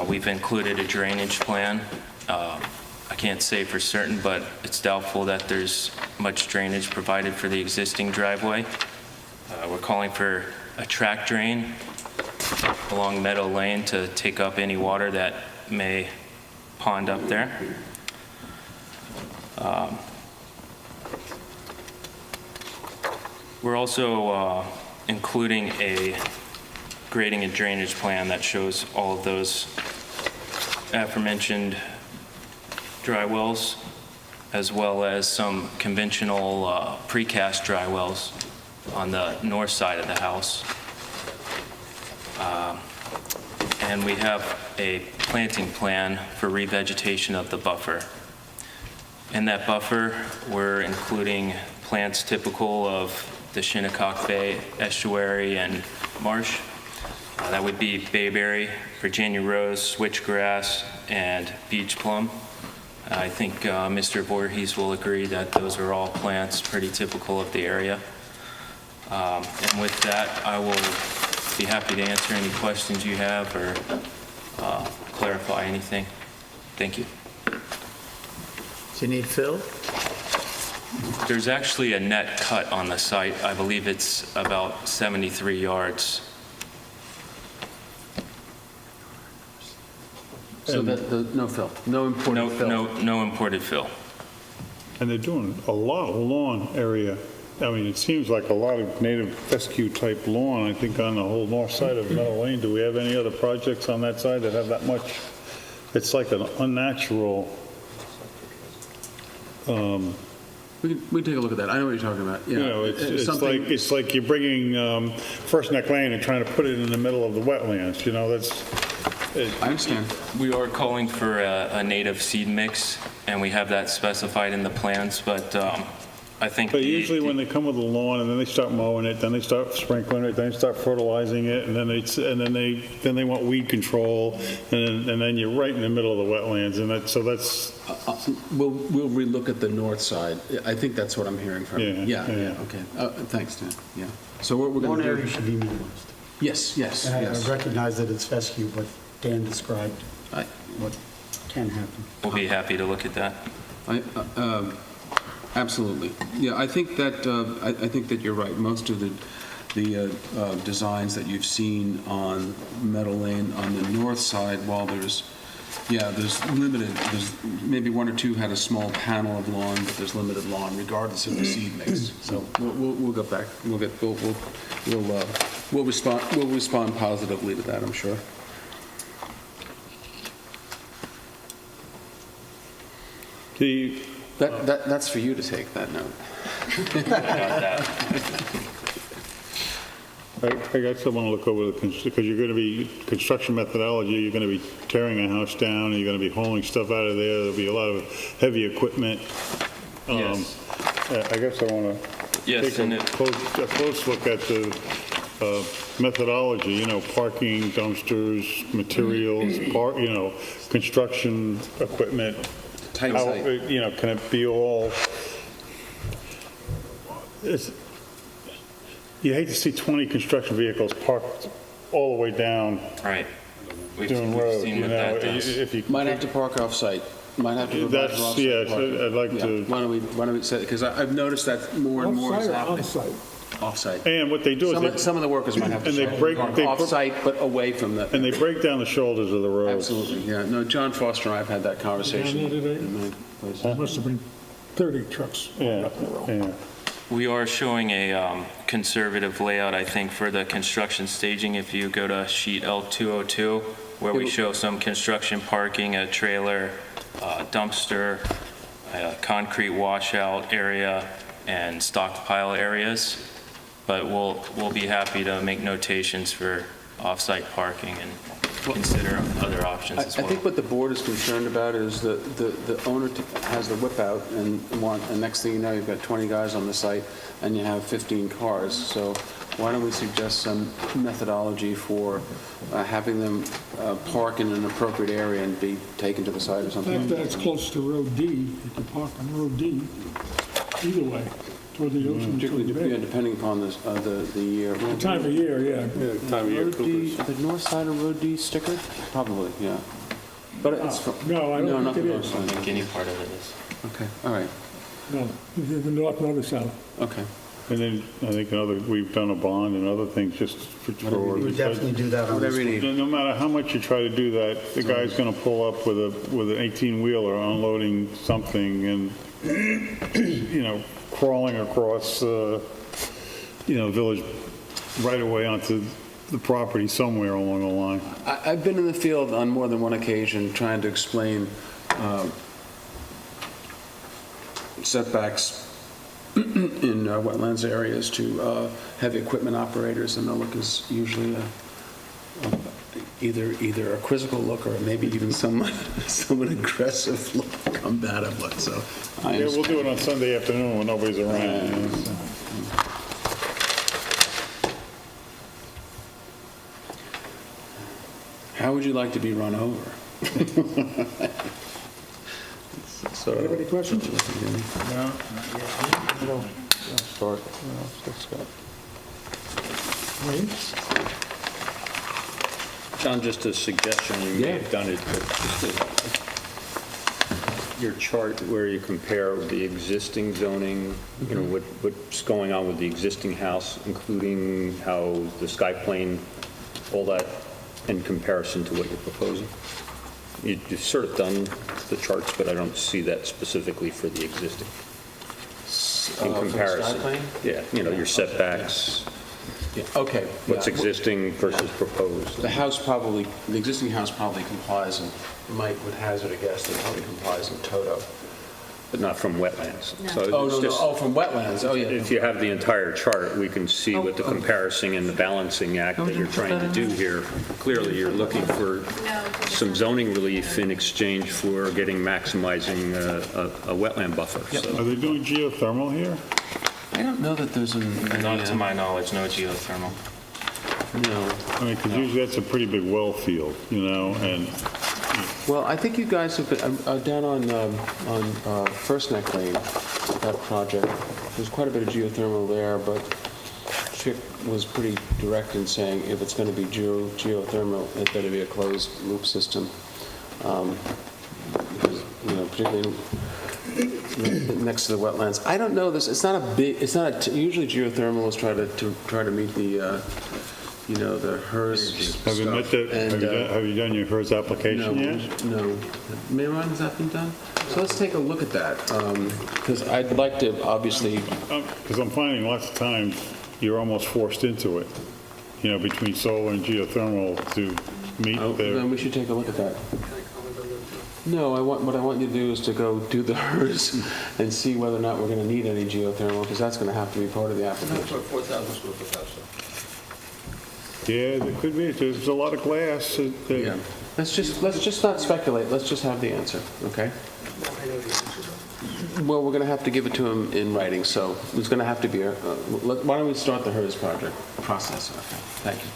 We've included a drainage plan. I can't say for certain, but it's doubtful that there's much drainage provided for the existing driveway. We're calling for a track drain along Meadow Lane to take up any water that may pond up there. We're also including a grading and drainage plan that shows all of those aforementioned dry wells, as well as some conventional precast dry wells on the north side of the house. And we have a planting plan for revegetation of the buffer. In that buffer, we're including plants typical of the Shinnecock Bay estuary and marsh. That would be bayberry, Virginia rose, switchgrass, and beach plum. I think Mr. Voorhees will agree that those are all plants pretty typical of the area. And with that, I will be happy to answer any questions you have or clarify anything. Thank you. Do you need fill? There's actually a net cut on the site. I believe it's about 73 yards. So no fill, no imported fill? No imported fill. And they're doing a lot of lawn area. I mean, it seems like a lot of native fescue type lawn, I think, on the whole north side of Meadow Lane. Do we have any other projects on that side that have that much? It's like an unnatural. We can take a look at that. I know what you're talking about. Yeah. You know, it's like you're bringing First Neck Lane and trying to put it in the middle of the wetlands. You know, that's. I understand. We are calling for a native seed mix, and we have that specified in the plans, but I think... But usually when they come with a lawn, and then they start mowing it, then they start sprinkling it, then they start fertilizing it, and then they want weed control, and then you're right in the middle of the wetlands, and that's... We'll relook at the north side. I think that's what I'm hearing from you. Yeah, okay. Thanks, Dan. Yeah. So what we're going One to do... area should be minimized. Yes. And I recognize that it's fescue, but Dan described what can happen. We'll be happy to look at that. Absolutely. Yeah, I think that you're right. Most of the designs that you've seen on Meadow Lane on the north side, while there's limited, there's maybe one or two had a small panel of lawn, but there's limited lawn regardless of the seed mix. So we'll go back. We'll respond positively to that, I'm sure. That's for you to take that note. I got someone to look over because you're going to be, construction methodology, you're going to be tearing a house down, and you're going to be hauling stuff out of there. There'll be a lot of heavy equipment. Yes. I guess I want to take a close look at methodology, parking, dumpsters, materials, construction equipment. Tight How, site. can it be all, you hate to see 20 construction vehicles parked all the way down Right. We've Dune Road, seen what that does. if you. Might have to park off-site. Might have to provide That's, off-site yes, parking. I'd like Yeah. to. Why don't we say, because I've noticed that more and more is Off-site or happening. on-site? Off-site. And what they do is Some of the workers might have to and they show break- park they- off-site, but away from the. and they break down the shoulders of the roads. Absolutely, yeah. No, John Foster and I have had that conversation. Yeah, did they? in my place. There must have been 30 trucks Yeah, up in the road. yeah. We are showing a conservative layout, I think, for the construction staging. If you go to sheet L202, where we show some construction parking, a trailer, dumpster, a concrete washout area, and stockpile areas. But we'll be happy to make notations for off-site parking and consider other options as I well. think what the board is concerned about is the owner has the whip out and next thing you know, you've got 20 guys on the site and you have 15 cars. So why don't we suggest some methodology for having them park in an appropriate area and be taken to the site or The something? fact that it's close to Road D, you can park on Road D either way, toward the ocean, toward the Particularly, bay. depending upon the year. The time of year, yeah. Time of year, Road D, the north side of Road D stickered? Probably, yeah. But it's, No, I no, don't not the think it north is. I side. think any part of it is. Okay, all right, No, the north and the south. okay. And then I think we've done a bond and other things just for. We would definitely do that on this Whatever you one. need. No matter how much you try to do that, the guy's going to pull up with an 18-wheeler unloading something and, crawling across, village right away onto the property somewhere along the line. I've been in the field on more than one occasion trying to explain setbacks in wetlands areas to heavy equipment operators, and the look is usually either a quizzical look or maybe even somewhat aggressive look, combative look, so. I Yeah, we'll understand. do it on Sunday afternoon when nobody's around. So. How would you like to be run over? Anybody questions? Start. Wayne? John, just a suggestion, you may have done it, but just your chart where you compare the existing zoning, what's going on with the existing house, including how the sky plane, all that in comparison to what you're proposing. You've sort of done the charts, but I don't see that specifically for the existing. In For the sky comparison. plane? Yeah, your setbacks, Yeah, okay. what's yeah. existing versus proposed. The existing house probably complies, and Mike would hazard a guess that probably complies in toto. But not from wetlands. No. So Oh, it's no, no, just- oh, from wetlands, oh, yeah. If you have the entire chart, we can see what the comparison and the balancing act that you're trying to do here. Clearly, you're looking for some zoning relief in exchange for maximizing a wetland buffer. So Are they doing geothermal here? I don't know that there's Not to my knowledge, no geothermal. no. I mean, because usually that's a pretty big well field, and Well, I think you guys have been, down on First Neck Lane, that project, there's quite a bit of geothermal there, but Chick was pretty direct in saying if it's going to be geothermal, it better be a closed loop system. Because, particularly next to the wetlands. I don't know this, usually geothermal is try to meet the, the HERS have you met stuff, and, have you done your HERS application yet? No. Mayron, has that been done? So let's take a look at that, because I'd like to, obviously, Because I'm finding lots of times you're almost forced into it, between solar and geothermal to meet then their, we should take a look at that. No, what I want you to do is to go do the HERS and see whether or not we're going to need any geothermal, because that's going to have to be part of the application. yeah, there could be, there's a lot of glass. Yeah. Let's just not speculate, let's just have the answer, okay? Well, we're going to have to give it to him in writing, so there's going to have to be a, why don't we start the HERS project process? Okay, thank you.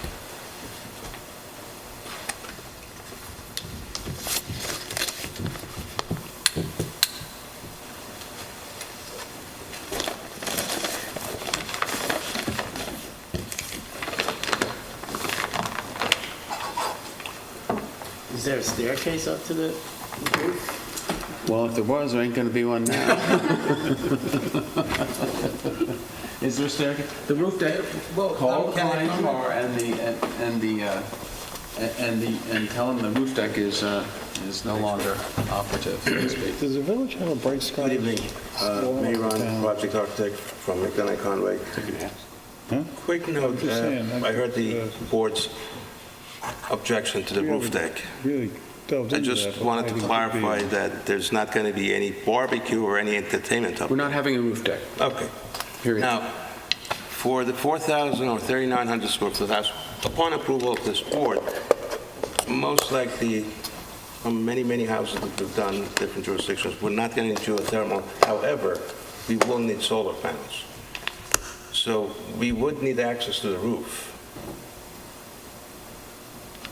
Is there a staircase up to the roof? Well, if there was, there ain't going to be one now. Is there a staircase? The roof deck, call the client tomorrow and tell them the roof deck is no longer operative, so to speak. Does the village have a bright sky? Good evening. Mayron, project architect from McDonough Conway. Quick note, I heard the board's objection to the roof deck. I just wanted to clarify that there's not going to be any barbecue or any entertainment up there. We're not having a roof deck. Okay. Period. Now, for the 4,000 or 3,900 square foot house, upon approval of this board, most likely, many, many houses that we've done in different jurisdictions, we're not going to do geothermal. However, we will need solar panels. So we would need access to the roof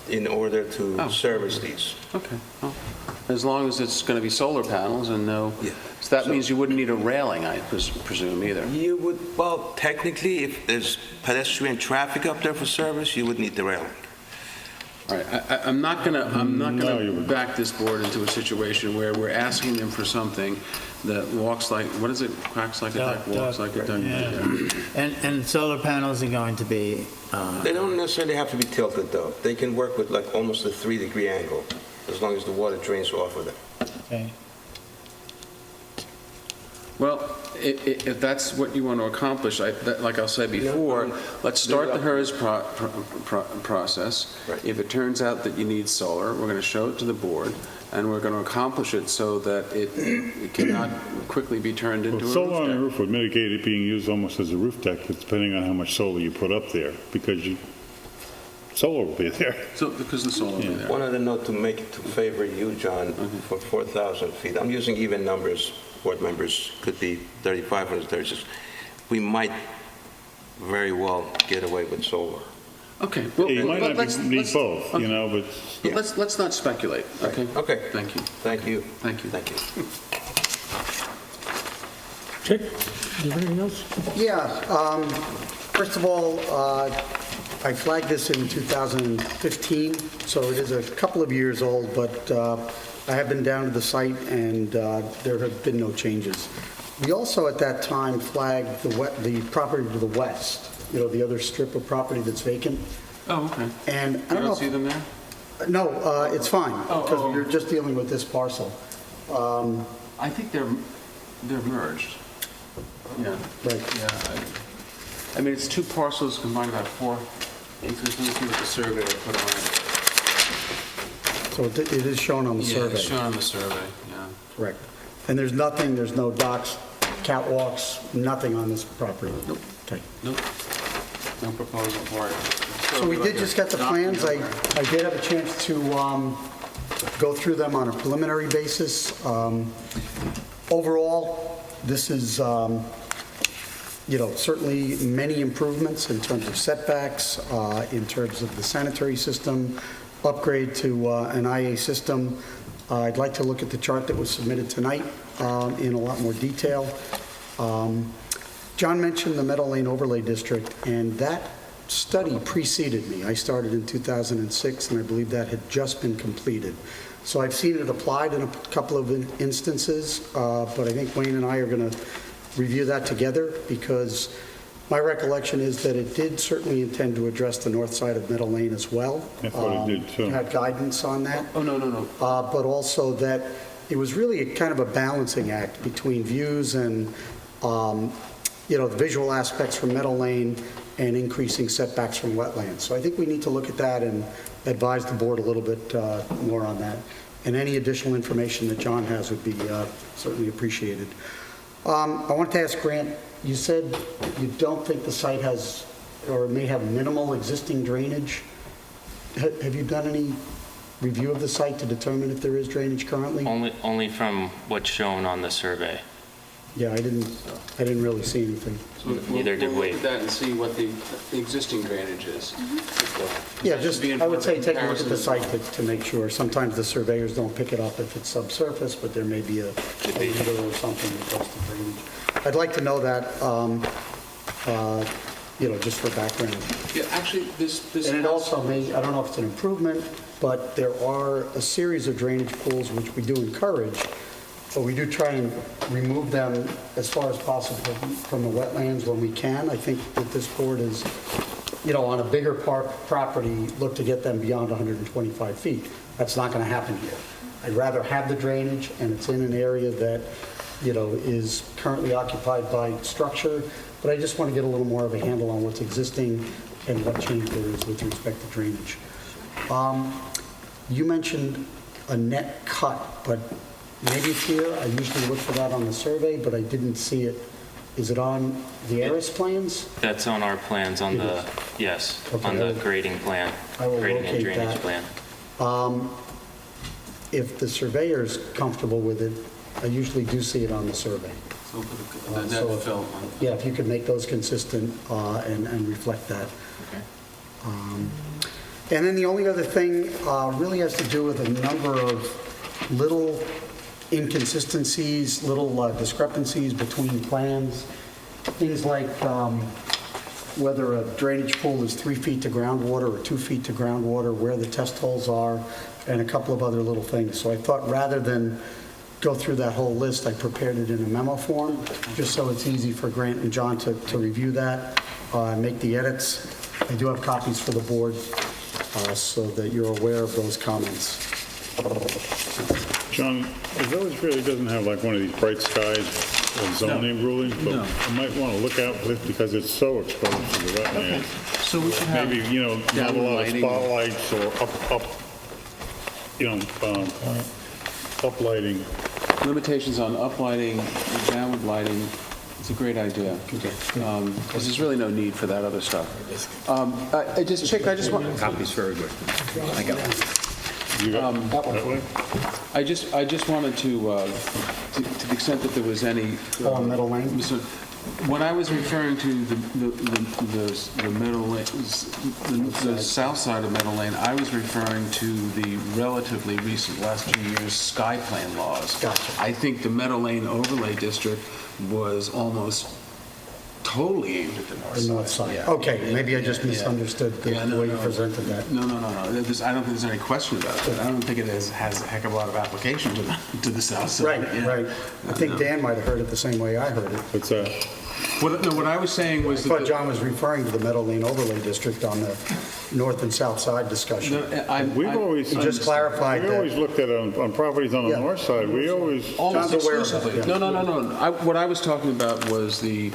in order to service these. Okay. Well, as long as it's going to be solar panels and no, Yeah. so that means you wouldn't need a railing, I presume, either. You would, well, technically, if there's pedestrian traffic up there for service, you would need the railing. All right, I'm not gonna back this board into a situation where we're asking them for something that walks like, what is it, quacks like a duck, walks like a duck. And solar panels are going to be, They don't necessarily have to be tilted, though. They can work with like almost a 3-degree angle, as long as the water drains off of them. okay. Well, if that's what you want to accomplish, like I'll say before, let's start the HERS process. Right. If it turns out that you need solar, we're going to show it to the board, and we're going to accomplish it so that it cannot quickly be turned into a roof Solar on the deck. roof would mitigate it being used almost as a roof deck, depending on how much solar you put up there, because solar will be there. So, because the solar will be there. One other note to make it to favor you, John, for 4,000 feet. I'm using even numbers. Board members could be 3,500, 36. We might very well get away with solar. Okay. Well, You might not need both, okay. you know, but But let's not speculate, okay? Okay. Thank you. Thank you. Thank you. Thank you. Chick, do you have anything else? Yeah, first of all, I flagged this in 2015, so it is a couple of years old, but I have been down to the site, and there have been no changes. We also, at that time, flagged the property to the west, the other strip of property that's vacant. Oh, okay. And You I don't know. don't see them there? No, it's fine, Oh, because oh. we're just dealing with this parcel. I think they're merged. Yeah. Right. Yeah. I mean, it's two parcels combined about 4 acres. Let me see what the survey put on it. So it is shown on the Yeah, survey. it's shown on the survey, yeah. Correct. And there's no docks, catwalks, nothing on this property? Nope. Okay. Nope. No proposal for it. So we did just get the plans. I did have a chance to go through them on a preliminary basis. Overall, this is, certainly many improvements in terms of setbacks, in terms of the sanitary system, upgrade to an IA system. I'd like to look at the chart that was submitted tonight in a lot more detail. John mentioned the Meadow Lane Overlay District, and that study preceded me. I started in 2006, and I believe that had just been completed. So I've seen it applied in a couple of instances, but I think Wayne and I are going to review that together, because my recollection is that it did certainly intend to address the north side of Meadow Lane as well. I thought it did, too. Had guidance on that. Oh, no. But also that it was really kind of a balancing act between views and, the visual aspects from Meadow Lane and increasing setbacks from wetlands. So I think we need to look at that and advise the board a little bit more on that. And any additional information that John has would be certainly appreciated. I wanted to ask Grant, you said you don't think the site has, or may have minimal existing drainage. Have you done any review of the site to determine if there is drainage currently? Only from what's shown on the survey. Yeah, I didn't really see anything. Neither did We'll we. look at that and see what the existing drainage is. Yeah, That just, should be in I would say take a look at the comparison. site to make sure. Sometimes the surveyors don't pick it up if it's subsurface, but there may be a meter or something that goes to drainage. I'd like to know that, just for background. Yeah, actually, this And it house- also may, I don't know if it's an improvement, but there are a series of drainage pools which we do encourage, but we do try and remove them as far as possible from the wetlands when we can. I think that this board is, on a bigger property, look to get them beyond 125 feet. That's not going to happen here. I'd rather have the drainage, and it's in an area that, is currently occupied by structure, but I just want to get a little more of a handle on what's existing and what change there is with respect to drainage. You mentioned a net cut, but maybe it's here. I usually look for that on the survey, but I didn't see it. Is it on the ARIS plans? That's on our plans, on the, yes, on the grading plan, I will grading and locate drainage that. plan. If the surveyor's comfortable with it, I usually do see it on the survey. So the So net if- fill. Yeah, if you could make those consistent and reflect that. And then the only other thing really has to do with a number of little inconsistencies, little discrepancies between plans. Things like whether a drainage pool is 3 feet to groundwater or 2 feet to groundwater, where the test holes are, and a couple of other little things. So I thought rather than go through that whole list, I prepared it in a memo form, just so it's easy for Grant and John to review that, make the edits. I do have copies for the board so that you're aware of those comments. John, the village really doesn't have like one of these bright skies zoning rulings, but I might want to look out for this because it's so exposed to the wetlands. So we should have. Maybe, not a lot of spotlights or uplighting. Limitations on uplighting, downward lighting, it's a great idea. Because there's really no need for that other stuff. I just want, Copy's very good. I got it. You got that way? I just wanted to the extent that there was any. On Meadow Lane? When I was referring to the Meadow Lane, the south side of Meadow Lane, I was referring to the relatively recent last 2 years sky plan laws. Gotcha. I think the Meadow Lane overlay district was almost totally aimed at the north side. The north side. Yeah. Okay, maybe I just misunderstood the way you presented that. No. I don't think there's any question about it. I don't think it has a heck of a lot of application to the south side. Right, Yeah. right. I think Dan might have heard it the same way I heard it. What's that? What I was saying I was thought that. John was referring to the Meadow Lane overlay district on the north and south side discussion. We've always. He just clarified We always that. looked at it on properties on the Yeah. north side. We always. Almost John's aware of exclusively. that, yeah. No. What I was talking about was the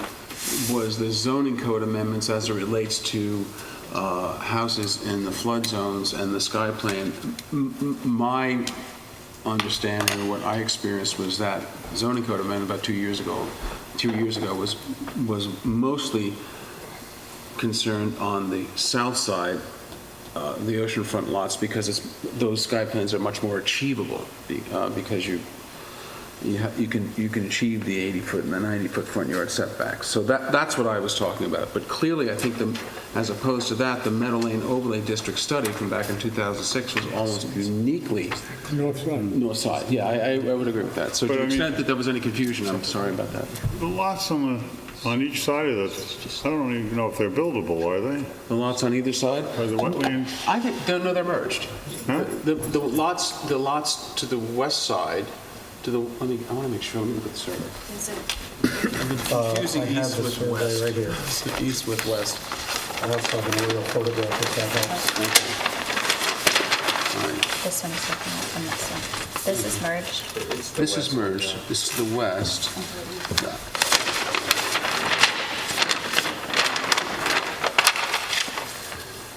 zoning code amendments as it relates to houses in the flood zones and the sky plan. My understanding, or what I experienced, was that zoning code amendment about 2 years ago was mostly concerned on the south side, the oceanfront lots, because those sky plans are much more achievable because you can achieve the 80-foot and the 90-foot front yard setbacks. So that's what I was talking about. But clearly, I think as opposed to that, the Meadow Lane Overlay District study from back in 2006 was almost uniquely north side. Yeah, I would agree with that. So to the extent that there was any confusion, I'm sorry about that. The lots on each side of this, I don't even know if they're buildable, are they? The lots on either side? Are the wetlands? I think they're merged. Huh? The lots to the west side. I want to make sure. Let me look at the survey. Confusing I have east the with survey west. right here. East with west. I also have an aerial photograph if that helps. This one is looking at from this one. This is merged. This is merged. This is the west.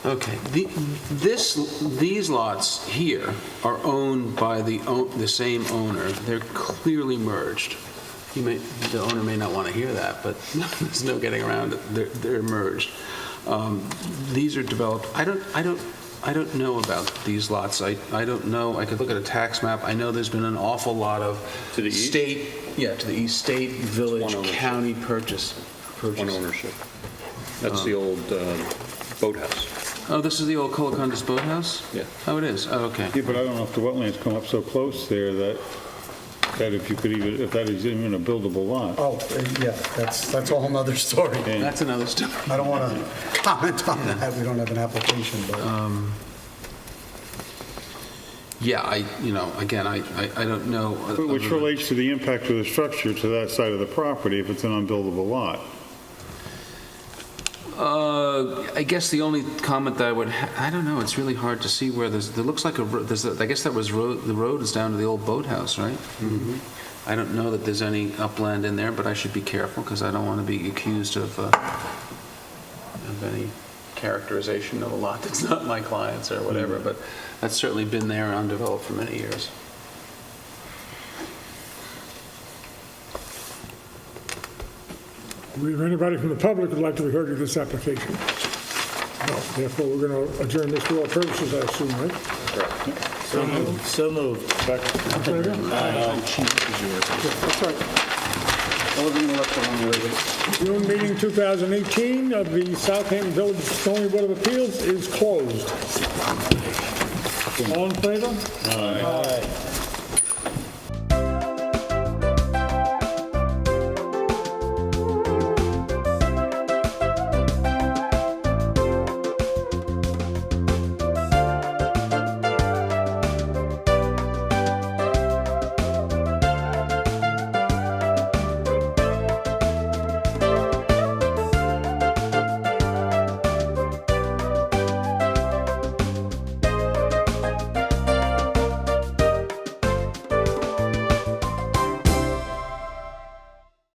Okay. These lots here are owned by the same owner. They're clearly merged. The owner may not want to hear that, but there's no getting around it. They're merged. These are developed. I don't I don't know about these lots. I don't know. I could look at a tax map. I know there's been an awful lot of To the east? state, to the east, state, village, ownership. county purchase. One ownership. That's the old boathouse. Oh, this is the old Colacondas Boathouse? Yeah. Oh, it is? Oh, okay. Yeah, but I don't know if the wetlands come up so close there that if you could even, if that is even a buildable lot. Oh, yeah, that's a whole nother story. That's another story. I don't want to comment on that, we don't have an application, but... Yeah, again, I don't know. Which relates to the impact of the structure to that side of the property if it's an unbuildable lot. I guess the only comment that I would, I don't know, it's really hard to see where there looks like I guess that was the road is down to the old boathouse, right? Mm-hmm. I don't know that there's any upland in there, but I should be careful because I don't want to be accused of any characterization of a lot that's not my client's or whatever, but that's certainly been there undeveloped for many years. Do we have anybody from the public who'd like to be heard of this application? No. Therefore, we're going to adjourn this for all purposes, I assume, right? So moved. So moved. That's right. June meeting 2018 of the Southampton Village Zoning Board of Appeals is closed. All in favor? Aye.